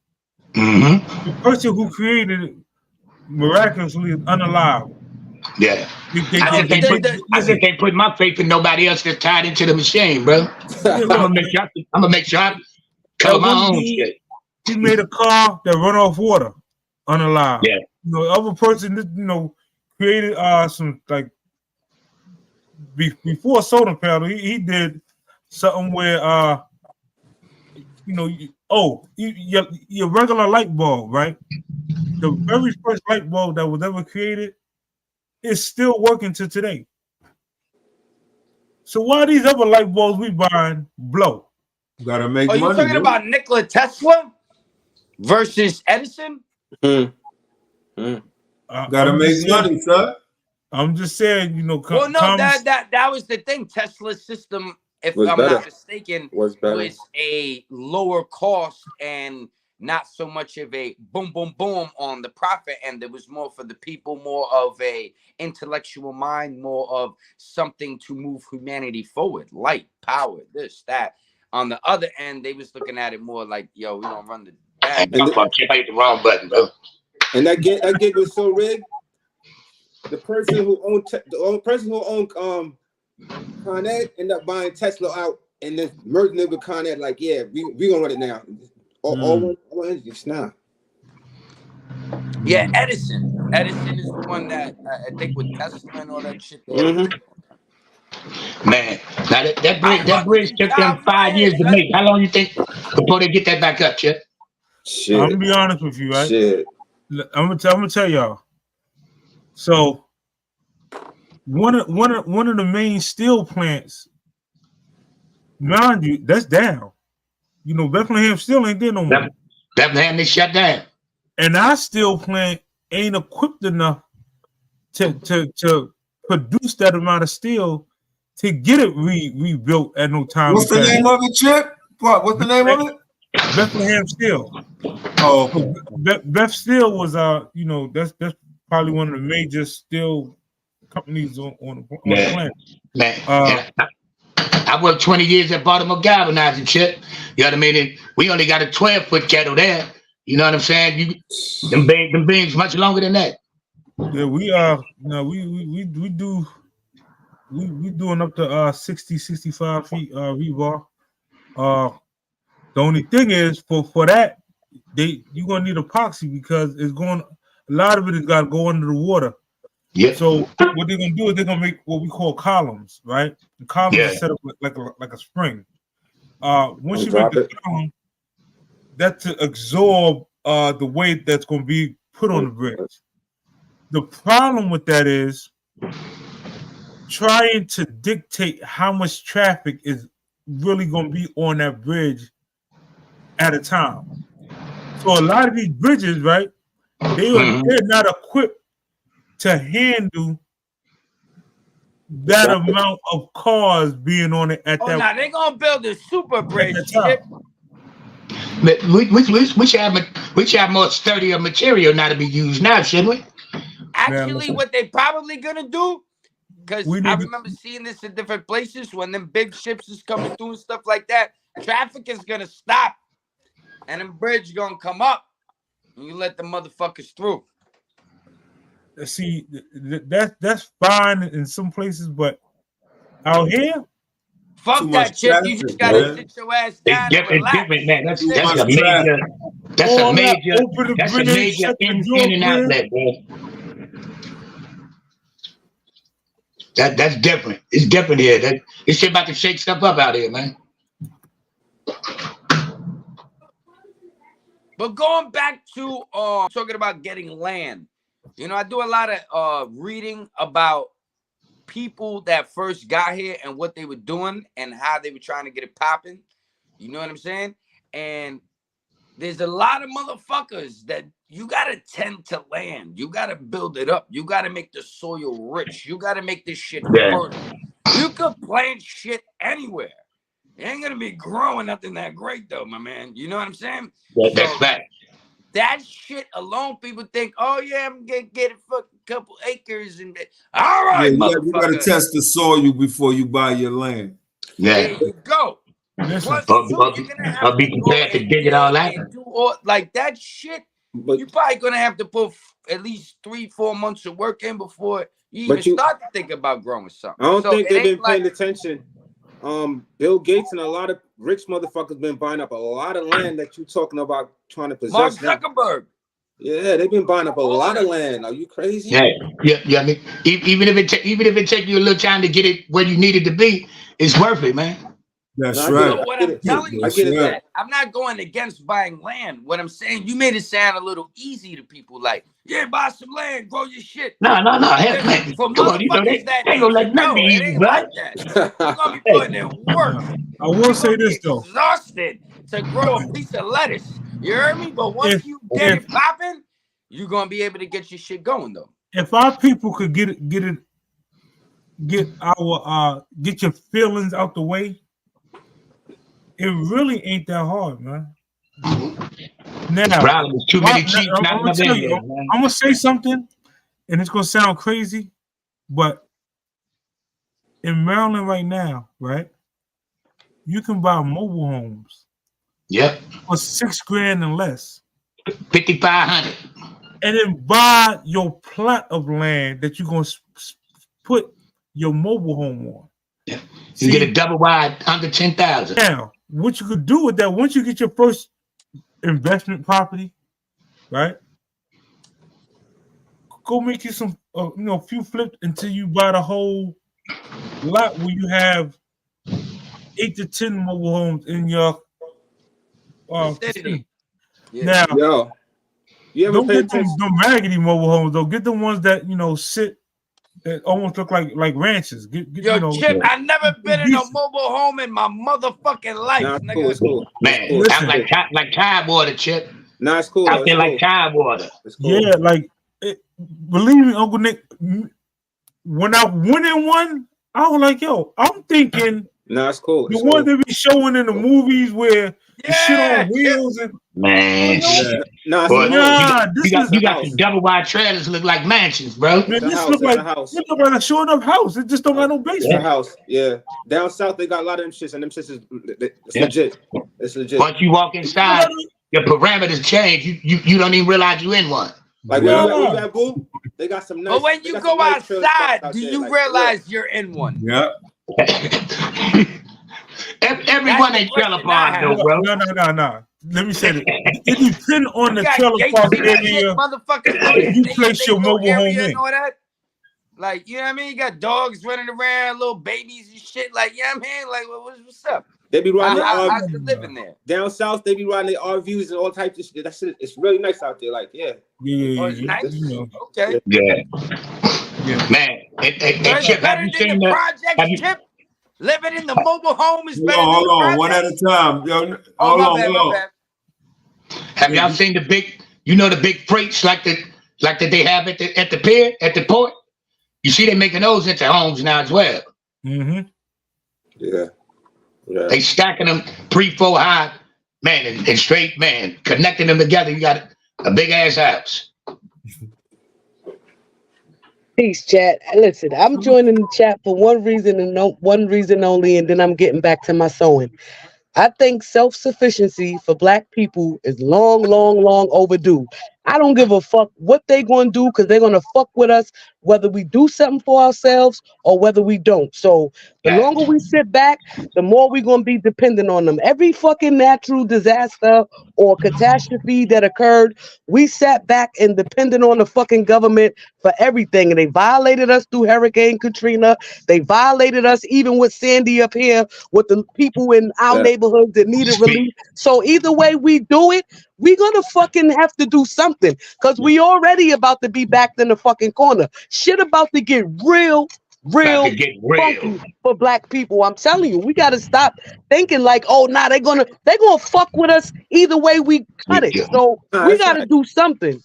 S3: the person who created it miraculously unalive.
S13: Yeah. I just can't put my faith in nobody else that's tied into the machine, bro. I'm gonna make sure I cover my own shit.
S3: He made a car that run off water, unalive.
S13: Yeah.
S3: You know, other person, you know, created some like before solar panel. He did something where you know, your regular light bulb, right? The very first light bulb that was ever created is still working to today. So why these other light bulbs we buying blow?
S7: You gotta make
S2: money. Are you talking about Nikola Tesla versus Edison?
S7: Gotta make money, son.
S3: I'm just saying, you know.
S2: Well, no, that was the thing. Tesla's system, if I'm not mistaken, was a lower cost and not so much of a boom, boom, boom on the profit end. It was more for the people, more of a intellectual mind, more of something to move humanity forward, light, power, this, that. On the other end, they was looking at it more like, yo, we don't run the bag.
S13: I hit the wrong button, bro.
S11: And that gig was so rigged. The person who owned Con Ed ended up buying Tesla out and then merging it with Con Ed. Like, yeah, we gonna run it now. All it's not.
S2: Yeah, Edison. Edison is the one that I think with Tesla and all that shit.
S13: Man, now that bridge took them 5 years to make. How long you think before they get that back up, Chip?
S3: Shit. I'm gonna be honest with you, right? Shit. I'm gonna tell y'all. So one of the main steel plants, mind you, that's down. You know, Bethlehem still ain't there no more.
S13: Bethlehem, they shut down.
S3: And our steel plant ain't equipped enough to produce that amount of steel to get it rebuilt at no time.
S7: What's the name of it, Chip? What's the name of it?
S3: Bethlehem Steel.
S7: Oh, okay.
S3: Beth Steel was you know, that's probably one of the major steel companies on the planet.
S13: Man, I worked 20 years at Baltimore galvanizing, Chip. You know what I mean? And we only got a 12-foot kettle there. You know what I'm saying? Them beams much longer than that.
S3: Yeah, we doing up to 60, 65 feet rebar. The only thing is for that, you're gonna need epoxy because a lot of it has got to go under the water.
S13: Yeah.
S3: So what they're gonna do is they're gonna make what we call columns, right? The columns are set up like a spring. Once you make the column, that's to absorb the weight that's gonna be put on the bridge. The problem with that is trying to dictate how much traffic is really gonna be on that bridge at a time. So a lot of these bridges, right? They're not equipped to handle that amount of cars being on it at that.
S2: Now they're gonna build a super bridge.
S13: We should have more sturdier material now to be used now, shouldn't we?
S2: Actually, what they probably gonna do, because I remember seeing this in different places when them big ships is coming through and stuff like that. Traffic is gonna stop, and them bridge gonna come up, and you let the motherfuckers through.
S3: See, that's fine in some places, but out here,
S2: fuck that shit. You just gotta sit your ass down and relax.
S13: Man. That's a major in and outlet, bro. That's different. It's different here. This shit about to shake stuff up out here, man.
S2: But going back to talking about getting land, you know, I do a lot of reading about people that first got here and what they were doing and how they were trying to get it popping. You know what I'm saying? And there's a lot of motherfuckers that you gotta tend to land. You gotta build it up. You gotta make the soil rich. You gotta make this shit fertile. You could plant shit anywhere. It ain't gonna be growing nothing that great though, my man. You know what I'm saying?
S13: That's fact.
S2: That shit alone, people think, oh yeah, I'm gonna get a fucking couple acres and all right,
S7: you gotta test the soil before you buy your land.
S2: There you go.
S13: I'll be prepared to dig it all out.
S2: Like that shit, you're probably gonna have to put at least 3-4 months of work in before you
S11: But
S2: even start to think about growing something.
S11: I don't
S2: So
S11: think
S2: it
S11: they've been
S2: ain't like,
S11: paying attention. Bill Gates and a lot of rich motherfuckers been buying up a lot of land that you talking about trying to
S2: Mark
S11: possess now.
S2: Zuckerberg.
S11: Yeah, they've been buying up a lot of land. Are you crazy?
S13: Yeah. I mean, even if it take you a little time to get it where you need it to be, it's worth it, man.
S7: That's
S11: No, I
S7: right.
S2: So what I'm telling you
S11: I
S2: is
S11: get it.
S2: that I'm not going against buying land. What I'm saying, you made it sound a little easy to people, like, yeah, buy some land, grow your shit.
S13: No. Hell,
S2: Listen,
S13: man.
S2: for
S13: Come on, you know
S2: motherfuckers
S13: they
S2: that
S13: ain't
S2: need
S13: gonna
S2: to
S13: let nothing
S2: know,
S13: be
S2: it
S13: easy,
S2: ain't
S13: right?
S2: like that. You're gonna be putting in work.
S3: I will
S2: You're
S3: say
S2: gonna be
S3: this though.
S2: exhausted to grow a piece of lettuce. You heard me? But once you get it popping, you're gonna be able to get your shit going though.
S3: If our people could get your feelings out the way, it really ain't that hard, man. Now,
S13: Problem is too many cheats, not enough Indians, man.
S3: I'm gonna say something, and it's gonna sound crazy, but in Maryland right now, right, you can buy mobile homes.
S13: Yep.
S3: For $6,000 and less.
S13: 5,500.
S3: And then buy your plot of land that you're gonna put your mobile home on.
S13: Yeah. You get a double wide under 10,000.
S3: Now, what you could do with that, once you get your first investment property, right? Go make you some, few flips until you buy the whole lot where you have 8 to 10 mobile homes in your city.
S2: Yeah.
S3: Now,
S11: you ever
S3: don't
S11: pay
S3: get them raggedy mobile homes though. Get the ones that sit that almost look like ranches.
S2: Yo, Chip, I never been in a mobile home in my motherfucking life.
S11: Nah,
S2: nigga.
S11: it's cool.
S13: Man,
S11: It's
S13: I'm like Tide Water, Chip.
S11: Nah, it's cool.
S13: Out there like Tide Water.
S3: Yeah, believe me, Uncle Nick. When I went in one, I was like, "Yo, I'm thinking."
S11: Nah, it's cool.
S3: The ones they be showing in the movies where the shit on wheels and
S13: man,
S3: this
S13: you got the double wide trailers look like mansions, bro.
S3: Man, this look like a short up house. It just don't got no basement.
S11: It's a house, yeah. Down south they got a lot of them shits, and them shits is legit. It's legit.
S13: Once you walk inside, your parameters change. You don't even realize you in one.
S11: Like where you at, boo? They got some nice.
S2: But when you go outside, do you realize you're in one?
S7: Yeah.
S13: Everyone ain't trailer park though, bro.
S3: No. Let me say this. It depends on the trailer park area.
S2: Motherfuckers,
S3: you place your mobile home in.
S2: And all that. Like, you know what I mean? You got dogs running around, little babies and shit. Like, you know what I mean? Like, what's up?
S11: They be riding
S2: I could live in there.
S11: Down south, they be riding their RVs and all types of shit. That shit, it's really nice out there. Like, yeah.
S2: It's nice. Okay.
S13: Yeah. Man, and Chip, have you seen the
S2: project, Chip? Living in the mobile home is better than
S7: hold
S2: the
S7: on,
S2: project.
S7: one at a time. Yo,
S2: hold on.
S13: Have y'all seen the big, the big freights like that they have at the pier, at the port? You see, they're making those into homes now as well.
S3: Mm-hmm.
S11: Yeah.
S13: They stacking them 3-4 high, man, and straight, man, connecting them together. You got a big ass house.
S14: Peace, chat. Listen, I'm joining the chat for one reason and one reason only, and then I'm getting back to my sewing. I think self-sufficiency for Black people is long overdue. I don't give a fuck what they gonna do because they're gonna fuck with us whether we do something for ourselves or whether we don't. So the longer we sit back, the more we're gonna be dependent on them. Every fucking natural disaster or catastrophe that occurred, we sat back and depended on the fucking government for everything. And they violated us through Hurricane Katrina. They violated us even with Sandy up here with the people in our neighborhoods that needed relief. So either way we do it, we're gonna fucking have to do something because we already about to be backed in the fucking corner. Shit about to get real funky for Black people. I'm telling you, we gotta stop thinking like, oh, nah, they're gonna fuck with us either way we cut it. So we gotta do something.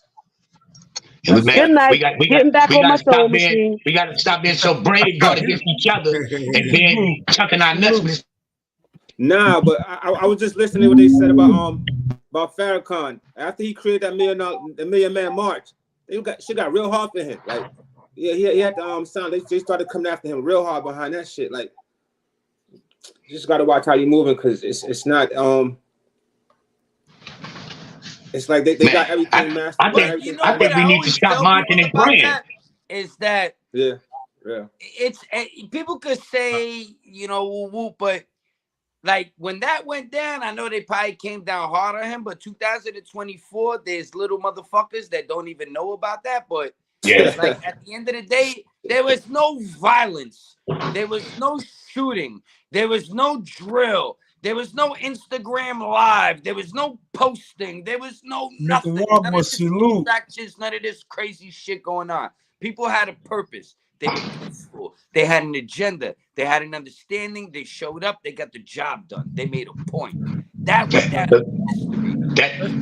S13: Good night.
S14: Getting back on my sewing machine.
S13: We got to stop being so brave, going against each other, and then chucking our nuts.
S11: Nah, but I was just listening to what they said about Farrakhan after he created that Million Man March. Shit got real hard for him. Like, yeah, he had the sound. They started coming after him real hard behind that shit. Like, you just gotta watch how you moving because it's not It's like they got everything mastered.
S2: I think
S13: we need to stop marching and praying.
S2: Is that
S11: yeah.
S2: It's people could say, you know, woo woo, but like when that went down, I know they probably came down hard on him. But 2024, there's little motherfuckers that don't even know about that. But like at the end of the day, there was no violence, there was no shooting, there was no drill, there was no Instagram live, there was no posting, there was no nothing. None of this crazy shit going on. People had a purpose. They were peaceful. They had an agenda. They had an understanding. They showed up. They got the job done. They made a point. That was that.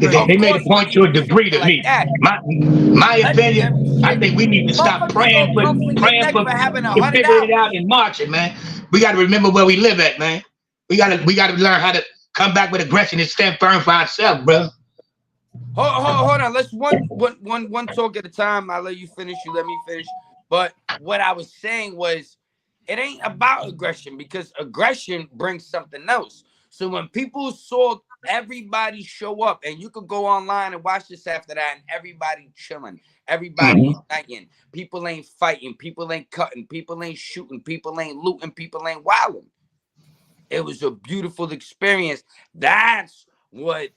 S13: They made a point to a degree to me. My opinion, I think we need to stop praying for figuring it out and marching, man. We got to remember where we live at, man. We got to learn how to come back with aggression and stand firm for ourselves, bro.
S2: Hold on. Let's one talk at a time. I'll let you finish. You let me finish. But what I was saying was, it ain't about aggression, because aggression brings something else. So when people saw everybody show up, and you could go online and watch this after that, and everybody chilling, everybody uniting, people ain't fighting, people ain't cutting, people ain't shooting, people ain't looting, people ain't wilding. It was a beautiful experience. That's what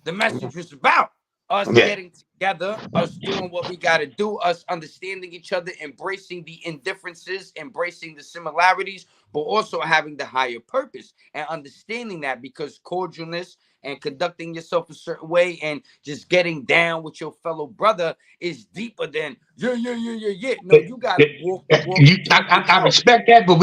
S2: the message was about. Us getting together, us doing what we got to do, us understanding each other, embracing the indifferences, embracing the similarities, but also having the higher purpose and understanding that, because cordialness and conducting yourself a certain way and just getting down with your fellow brother is deeper than No, you got to walk.
S13: I respect that, but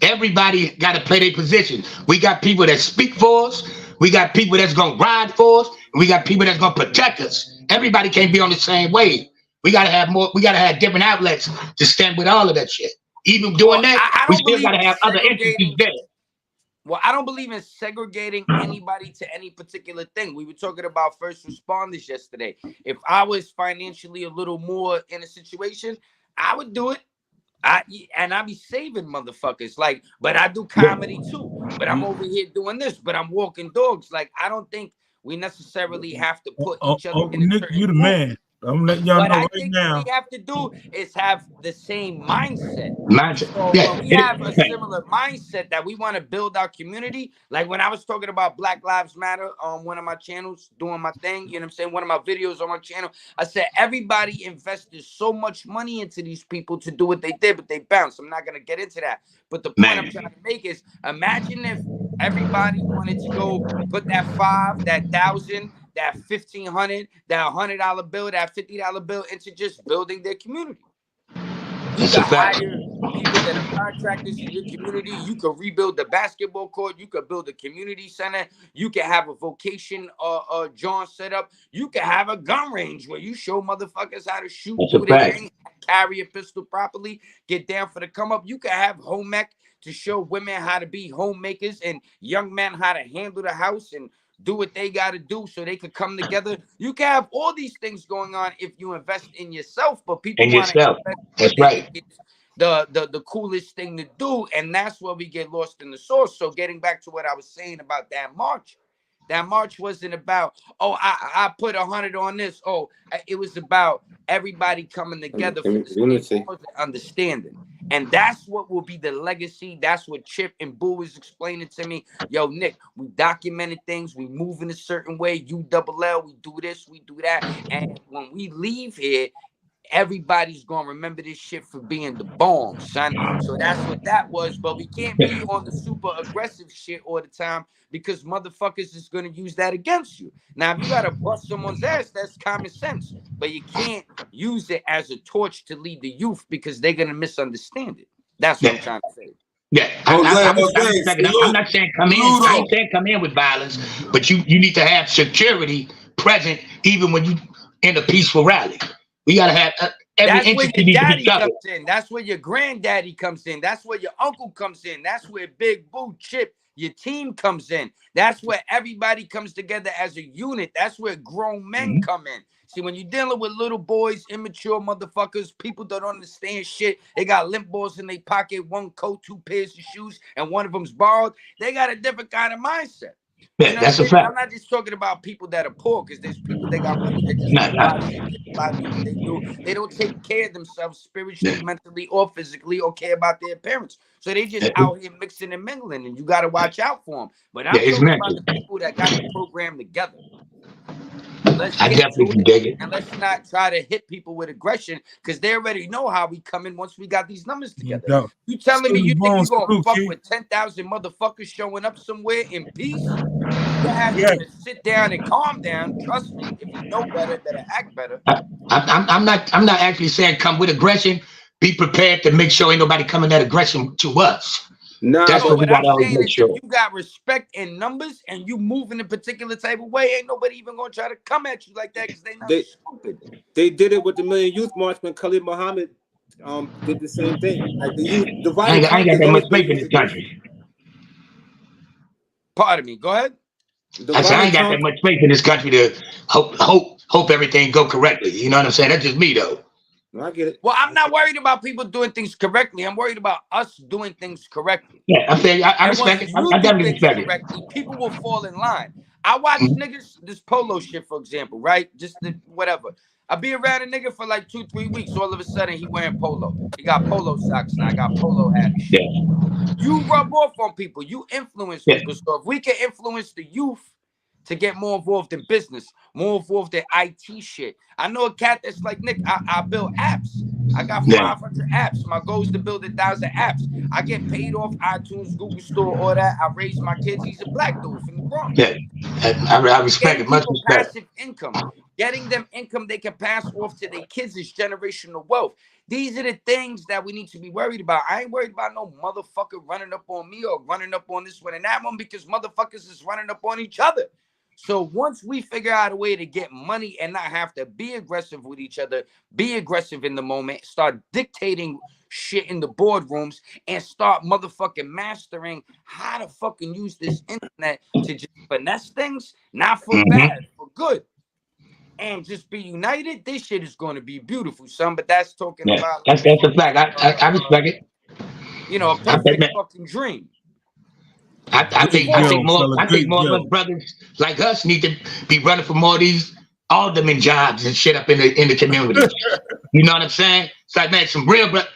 S13: everybody got to play their position. We got people that speak for us. We got people that's gonna ride for us. And we got people that's gonna protect us. Everybody can't be on the same wave. We gotta have more. We gotta have different outlets to stand with all of that shit. Even doing that, we still gotta have other entities there.
S2: Well, I don't believe in segregating anybody to any particular thing. We were talking about first responders yesterday. If I was financially a little more in a situation, I would do it. I be saving motherfuckers. Like, but I do comedy too. But I'm over here doing this. But I'm walking dogs. Like, I don't think we necessarily have to put each other in a
S3: Nick,
S2: certain
S3: you the
S2: group.
S3: man. I'm letting y'all know right now.
S2: What we have to do is have the same mindset. So
S13: Yeah.
S2: when we have a similar mindset that we want to build our community, like when I was talking about Black Lives Matter on one of my channels, doing my thing, you know what I'm saying? One of my videos on my channel, I said everybody invested so much money into these people to do what they did, but they bounced. I'm not going to get into that. But the point I'm trying to make is, imagine if everybody wanted to go put that 5, that 1,000, that 1,500, that $100 bill, that $50 bill into just building their community. You could hire people that are contractors in your community. You could rebuild the basketball court. You could build a community center. You could have a vocation John set up. You could have a gun range where you show motherfuckers how to shoot, do their thing, carry a pistol properly, get down for the come up. You could have home ec to show women how to be homemakers and young men how to handle the house and do what they got to do so they could come together. You can have all these things going on if you invest in yourself, but people want to invest.
S13: That's right.
S2: It's the coolest thing to do, and that's where we get lost in the source. So getting back to what I was saying about that march wasn't about, oh, I put 100 on this. Oh, it was about everybody coming together for the same understanding. And that's what will be the legacy. That's what Chip and Boo was explaining to me. Yo, Nick, we documented things. We move in a certain way. ULL, we do this, we do that. And when we leave here, everybody's going to remember this shit for being the bomb, son. So that's what that was. But we can't be on the super aggressive shit all the time, because motherfuckers is going to use that against you. Now, if you got to bust someone's ass, that's common sense. But you can't use it as a torch to lead the youth, because they're going to misunderstand it. That's what I'm trying to say.
S13: Yeah, I'm not saying come in. I ain't saying come in with violence, but you need to have security present even when you in a peaceful rally. We gotta have every entity needs to be covered.
S2: Comes in. That's where your granddaddy comes in. That's where your uncle comes in. That's where Big Boo, Chip, your team comes in. That's where everybody comes together as a unit. That's where grown men come in. See, when you're dealing with little boys, immature motherfuckers, people that don't understand shit, they got limp balls in their pocket, one coat, 2 pairs of shoes, and one of them's borrowed. They got a different kind of mindset. You know
S13: that's
S2: what
S13: a
S2: I'm saying?
S13: fact.
S2: I'm not just talking about people that are poor, because there's people that got money that just
S13: Nah,
S2: do
S13: nah.
S2: wild shit, do what they do. They don't take care of themselves spiritually, mentally, or physically, or care about their parents. So they just out here mixing and mingling, and you got to watch out for them. But I'm
S13: It's
S2: talking about
S13: mental.
S2: the people that got the program together. Let's
S13: I
S2: get
S13: definitely
S2: to
S13: can
S2: it,
S13: dig it.
S2: and let's not try to hit people with aggression, because they already know how we come in once we got these numbers together.
S3: No.
S2: You telling me you think you're gonna
S3: Salute,
S2: fuck
S3: Key.
S2: with 10,000 motherfuckers showing up somewhere in peace? Your ass
S3: Yeah.
S2: better sit down and calm down. Trust me, if you know better, better act better.
S13: I'm not actually saying come with aggression. Be prepared to make sure ain't nobody coming that aggression to us.
S11: Nah,
S13: That's
S2: No,
S13: what we
S2: what I'm
S13: gotta always
S2: saying
S13: make
S2: is, if
S13: sure.
S2: you got respect in numbers and you move in a particular type of way, ain't nobody even gonna try to come at you like that, because they not stupid.
S11: They did it with the Million Youth March when Khalid Muhammad did the same thing. Like they used
S13: I
S11: divided
S13: ain't got
S11: conflict
S13: that much
S11: always been
S13: faith in
S11: used
S13: this
S11: against.
S13: country.
S2: Pardon me. Go ahead.
S13: I said I ain't got that much faith in this country to hope everything go correctly. You know what I'm saying? That's just me though.
S11: No, I get it.
S2: Well, I'm not worried about people doing things correctly. I'm worried about us doing things correctly.
S13: Yeah, I feel I
S2: And
S13: respect
S2: once
S13: it.
S2: you
S13: I
S2: do
S13: definitely
S2: things
S13: respect it.
S2: correctly, people will fall in line. I watch niggas, this polo shit, for example, right? Just whatever. I be around a nigga for like 2-3 weeks. All of a sudden, he wearing polo. He got polo socks now. I got polo hat and shit. You rub off on people. You influence people. So if we can influence the youth to get more involved in business, more involved in IT shit. I know a cat that's like, Nick, I build apps. I got 500 apps. My goal is to build 1,000 apps. I get paid off iTunes, Google Store, all that. I raise my kids. He's a black dude from the Bronx.
S13: Yeah, I respect
S2: Getting
S13: it. Much
S2: people
S13: respect.
S2: passive income. Getting them income they can pass off to their kids is generational wealth. These are the things that we need to be worried about. I ain't worried about no motherfucker running up on me or running up on this one and that one, because motherfuckers is running up on each other. So once we figure out a way to get money and not have to be aggressive with each other, be aggressive in the moment, start dictating shit in the boardrooms, and start motherfucking mastering how to fucking use this internet to just finesse things, not for bad, for good, and just be united, this shit is going to be beautiful, son. But that's talking about
S13: That's a fact. I respect it.
S2: You know, a perfect fucking dream.
S13: I think more of us brothers like us need to be running for more of these alderman jobs and shit up in the community. You know what I'm saying? It's like, man, some real man,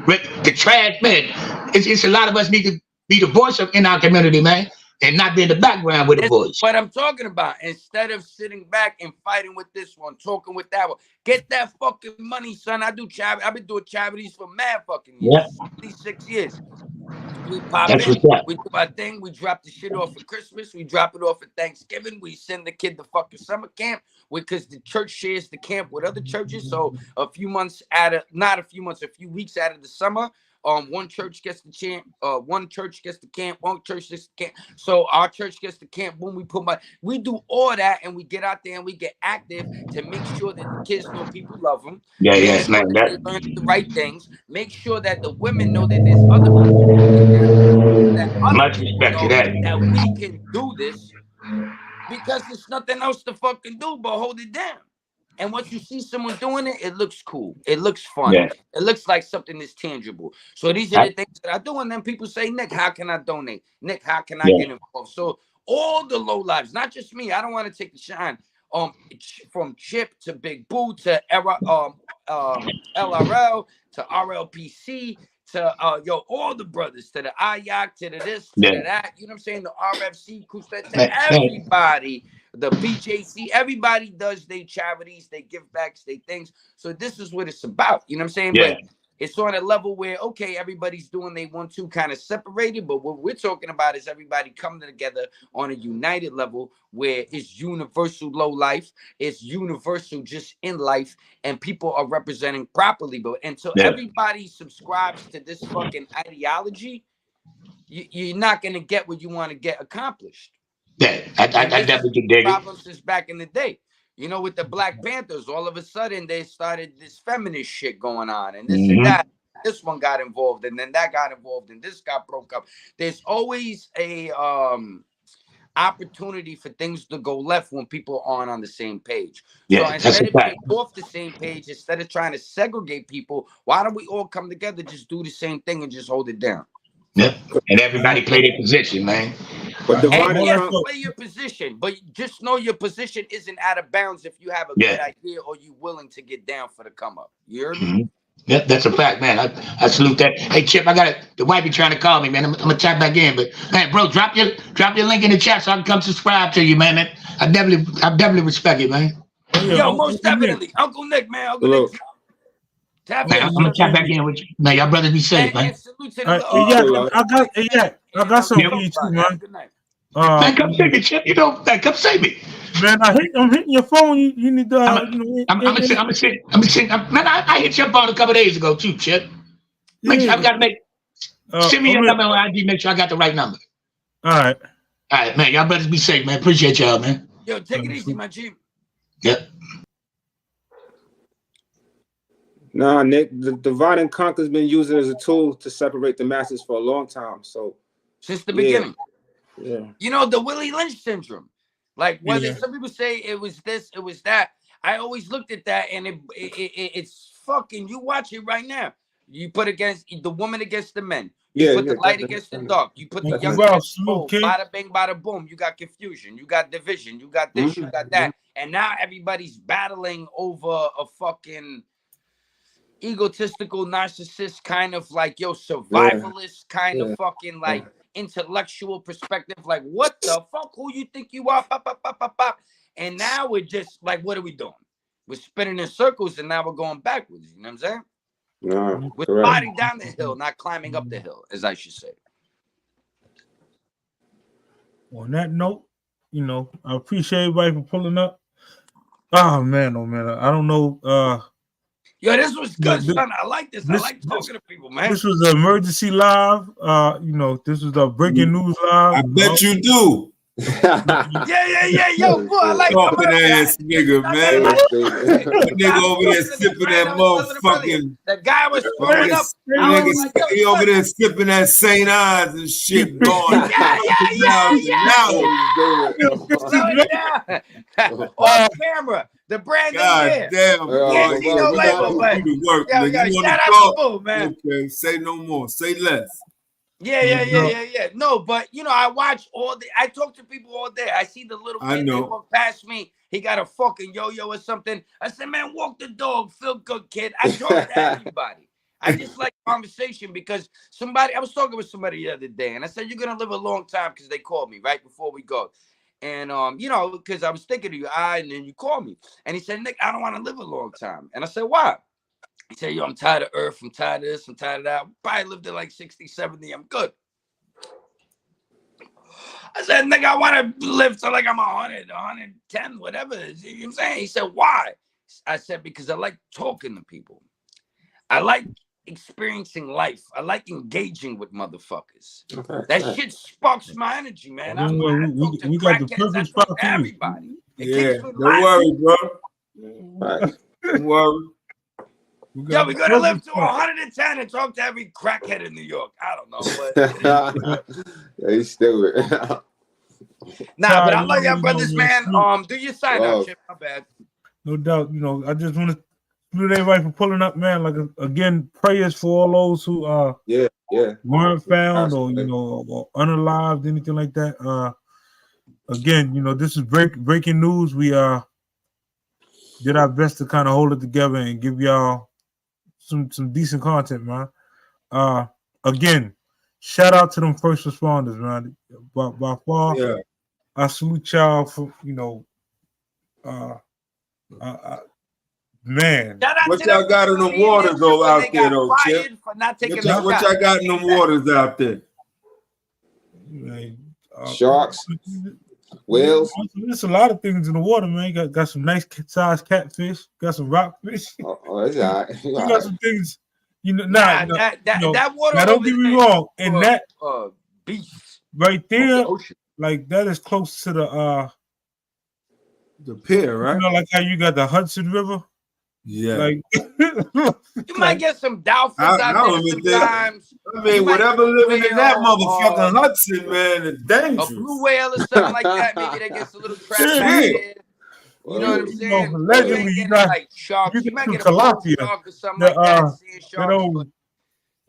S13: the trash, man. It's a lot of us need to be the voice in our community, man, and not be in the background with a voice.
S2: What I'm talking about. Instead of sitting back and fighting with this one, talking with that one, get that fucking money, son. I've been doing charities for mad fucking years, 6 years. We pop in, we do our thing, we drop the shit off for Christmas, we drop it off for Thanksgiving, we send the kid to fucking summer camp, because the church shares the camp with other churches. So a few weeks out of the summer, one church gets the camp, one church gets the camp, one church gets the camp. So our church gets the camp. Boom, we do all that, and we get out there and we get active to make sure that the kids know people love them. Make sure that they learn the right things. Make sure that the women know that there's other people, that other people know that we can do this, because there's nothing else to fucking do but hold it down. And once you see someone doing it, it looks cool. It looks fun. It looks like something that's tangible. So these are the things that I do. And then people say, Nick, how can I donate? Nick, how can I get involved? So all the low lives, not just me. I don't want to take the shine. From Chip to Big Boo to LRL to RLPC to all the brothers, to the IYAC, to the this, to the that. You know what I'm saying? The RFC, to everybody. The BJC, everybody does their charities, they give backs, they things. So this is what it's about. You know what I'm saying? But it's on a level where, okay, everybody's doing they want to kind of separated. But what we're talking about is everybody coming together on a united level where it's universal low life. It's universal just in life. And people are representing properly. But until everybody subscribes to this fucking ideology, you're not going to get what you want to get accomplished.
S13: I definitely dig it.
S2: Problems since back in the day, you know, with the Black Panthers, all of a sudden they started this feminist shit going on, and this and that. This one got involved, and then that got involved, and this got broke up. There's always a opportunity for things to go left when people aren't on the same page. So instead of being off the same page, instead of trying to segregate people, why don't we all come together, just do the same thing, and just hold it down?
S13: Yeah, and everybody play their position, man.
S11: But
S2: And
S11: Devon
S2: yes,
S11: Trump,
S2: play your position, but just know your position isn't out of bounds if you have a good idea or you willing to get down for the come up. You heard me?
S13: Yeah, that's a fact, man. I salute that. Hey, Chip, I got it. The wife be trying to call me, man. I'm gonna tap back in, but hey, bro, drop your link in the chat so I can come subscribe to you, man. I definitely respect it, man.
S2: Yo, most definitely, Uncle Nick, man. Uncle Nick, tap
S13: Man,
S2: in.
S13: I'm gonna tap back in with you. Man, y'all brothers be safe, man.
S2: And salute to the
S3: I got something for you too, man.
S2: Good night.
S13: Man, come save me, Chip. You know, man, come save me.
S3: Man, I'm hitting your phone. You need to.
S13: I'm gonna send. Man, I hit your phone a couple days ago too, Chip. Make sure I gotta make. Send me your number on ID. Make sure I got the right number.
S3: All right,
S13: man. Y'all brothers be safe, man. Appreciate y'all, man.
S2: Yo, take it easy, my G.
S13: Yep.
S11: nah, Nick, the divide and conquer's been used as a tool to separate the masses for a long time. So
S2: since the beginning.
S11: Yeah.
S2: You know, the Willie Lynch syndrome. Like whether some people say it was this, it was that. I always looked at that, and it's fucking. You watch it right now. You put against the woman against the men. You put the light against the dark. You put the young against the old. Bada bing, bada boom. You got confusion. You got division. You got this. You got that. And now everybody's battling over a fucking egotistical, narcissist kind of like survivalist kind of fucking like intellectual perspective. Like, what the fuck? Who you think you are? Pop, pop, pop, pop, pop. And now we're just like, what are we doing? We're spinning in circles, and now we're going backwards. You know what I'm saying?
S11: No,
S2: we're sliding down the hill, not climbing up the hill, as I should say.
S3: On that note, I appreciate everybody for pulling up. Oh man, I don't know.
S2: Yo, this was good, son. I like this. I like talking to people, man.
S3: This was an emergency live. This was the breaking news live.
S7: I bet you do.
S2: yeah. Yo, boy, I like
S7: talking ass nigga, man. That nigga over there sipping that motherfucking.
S2: The guy was throwing up.
S7: He over there sipping that St. Ives and shit going.
S2: Off camera. The brand new year.
S7: Damn,
S2: can't see no label, but shout out to Boo, man.
S7: Okay, say no more. Say less.
S2: Yeah. No, but I watch I talk to people all day. I see the little kid that walk past me. He got a fucking yo-yo or something. I said, man, walk the dog. Feel good, kid. I talk to everybody. I just like conversation because I was talking with somebody the other day, and I said, you're gonna live a long time because they called me right before we go. And because I was thinking of you, and then you called me. And he said, Nick, I don't want to live a long time. And I said, why? He said, yo, I'm tired of Earth. I'm tired of this. I'm tired of that. Probably lived to like 60, 70. I'm good. I said, nigga, I want to live to like I'm 100, 110, whatever. You know what I'm saying? He said, why? I said, because I like talking to people. I like experiencing life. I like engaging with motherfuckers. That shit sparks my energy, man.
S3: We got the perfect spot for
S2: everybody.
S7: Don't worry, bro. Don't worry.
S2: Yo, we're gonna live to 110 and talk to every crackhead in New York. I don't know, but
S11: he's stupid.
S2: Nah, but I love y'all brothers, man. Do your sign out, Chip. My bad.
S3: No doubt. I just want to salute everybody for pulling up, man. Like again, prayers for all those who weren't found or or unalived, anything like that. Again, this is breaking news. We did our best to kind of hold it together and give y'all some decent content, man. Again, shout out to them first responders, man. By far, I salute y'all for man.
S7: What y'all got in the waters though out there though, Chip? What y'all got in the waters out there?
S11: Sharks, whales.
S3: There's a lot of things in the water, man. Got some nice sized catfish. Got some rockfish.
S11: That's all right.
S3: You got some things.
S2: That water.
S3: Now don't get me wrong. And that
S2: beach
S3: right there, like that is close to
S7: the pier, right?
S3: Like how you got the Hudson River.
S7: Yeah.
S3: Like
S2: you might get some dolphins out there sometimes.
S7: I mean, whatever living in that motherfucking Hudson, man, is dangerous.
S2: A blue whale or something like that. Maybe that gets a little trapped out there. You know what I'm saying?
S3: Allegedly, you got
S2: like sharks.
S3: you
S2: might
S3: get
S2: get a
S3: tilapia.
S2: shark or something like that.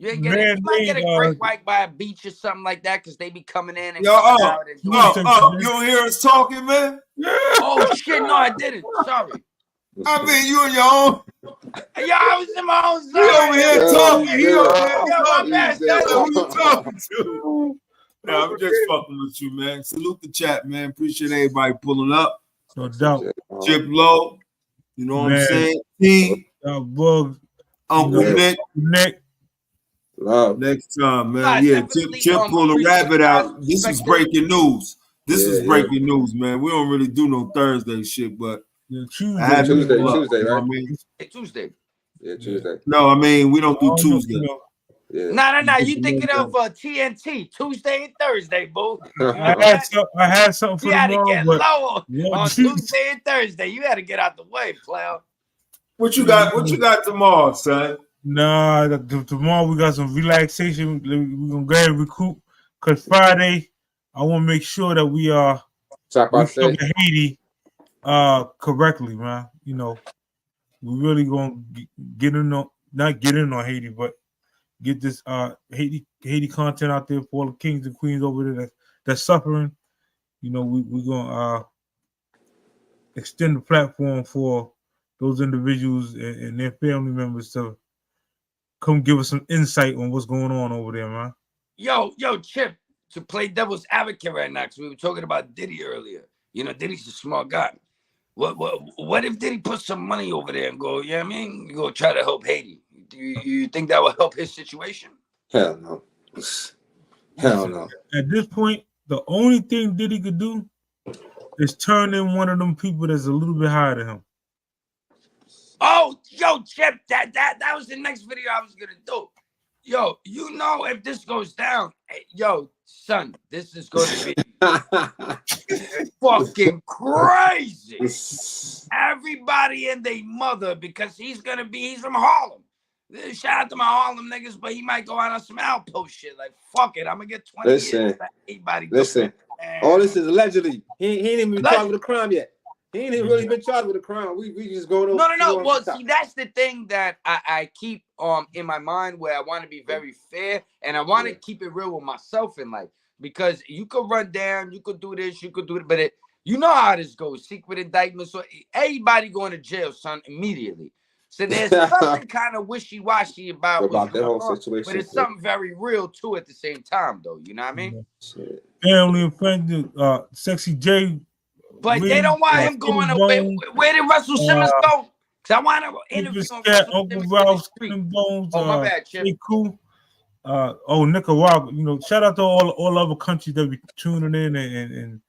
S2: You ain't get it. You might get a great white by a beach or something like that because they be coming in and coming out. And
S7: you don't hear us talking, man?
S2: Oh shit! No, I didn't. Sorry.
S7: I mean, you and your own.
S2: Yeah, I was in my own zone.
S7: He over here talking. He over here
S2: my bad.
S7: Who you talking to? No, I'm just fucking with you, man. Salute the chat, man. Appreciate everybody pulling up.
S3: No doubt.
S7: Chip Low. You know what I'm saying? T.
S3: Bug.
S7: Uncle Nick.
S11: Love.
S7: Next time, man. Yeah, Chip pulled a rabbit out. This is breaking news. This is breaking news, man. We don't really do no Thursday shit, but
S11: Tuesday, right?
S2: Tuesday.
S11: Yeah, Tuesday.
S7: No, I mean we don't do Tuesday.
S2: No. You thinking of TNT Tuesday and Thursday, boo?
S3: I had something for
S2: you had to get
S3: tomorrow,
S2: low on Tuesday and Thursday. You had to get out the way, player.
S7: What you got? What you got tomorrow, son?
S3: Nah, tomorrow we got some relaxation. We're gonna go ahead and recoup because Friday I want to make sure that we cover Haiti correctly, man. You know, we really gonna get in on not get in on Haiti, but get this Haiti content out there for all the kings and queens over there that's suffering. You know, we're gonna extend the platform for those individuals and their family members to come give us some insight on what's going on over there, man.
S2: Yo, Chip, to play devil's advocate right now, because we were talking about Diddy earlier. You know, Diddy's a smart guy. What if Diddy put some money over there and go, I mean, go try to help Haiti? Do you think that would help his situation?
S11: Hell no. Hell no.
S3: At this point, the only thing Diddy could do is turn in one of them people that's a little bit higher than him.
S2: Oh, yo, Chip, that was the next video I was gonna do. Yo, you know if this goes down, yo, son, this is going to be fucking crazy. Everybody and their mother, because he's from Harlem. Shout out to my Harlem niggas, but he might go out on some outpost shit. Like, fuck it, I'm gonna get 20 years.
S11: Listen, all this is allegedly. He ain't even been charged with a crime yet. He ain't even really been charged with a crime. We just going over.
S2: No. Well, see, that's the thing that I keep in my mind, where I want to be very fair and I want to keep it real with myself in life, because you could run down, you could do this, you could do it, but you know how this goes. Secret indictment, so everybody going to jail, son, immediately. So there's something kind of wishy-washy about
S11: that whole situation,
S2: but it's something very real too at the same time, though. You know what I mean?
S3: Family and friends, Sexy J.
S2: But they don't want him going away. Where did Russell Simmons go? Because I want to interview
S3: Uncle Ralph, Skin Bones.
S2: My bad, Chip.
S3: Cool. Nicaragua. You know, shout out to all other countries that be tuning in and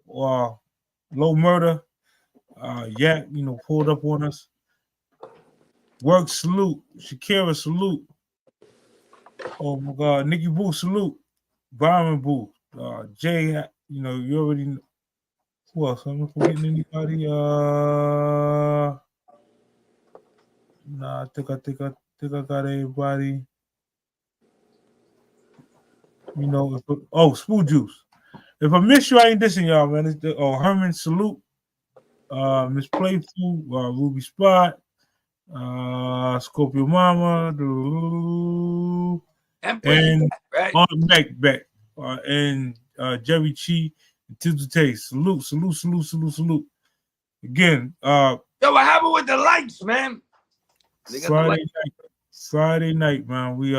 S3: Low Murder. You know, pulled up on us. Work, salute. Shakira, salute. Oh my God, Nikki Boo, salute. Byron Boo. Jay, you know, you already know. Who else? I'm not forgetting anybody. Nah, I think I got everybody. You know, Spoon Juice. If I miss you, I ain't dissing y'all, man. It's Herman, salute. Miss Playful, Ruby Spot, Scorpio Mama, and Mac back, and Jerry Chi. Tizzle Taste, salute. Again,
S2: yo, what happened with the lights, man?
S3: Friday night, man. We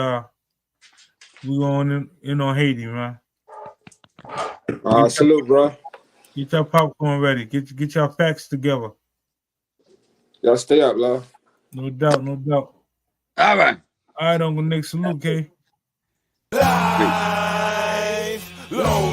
S3: going in on Haiti, man.
S11: Salute, bro.
S3: Get your popcorn ready. Get your facts together.
S11: Y'all stay up, love.
S3: No doubt.
S2: All right,
S3: Uncle Nick, salute, K.
S15: Live low.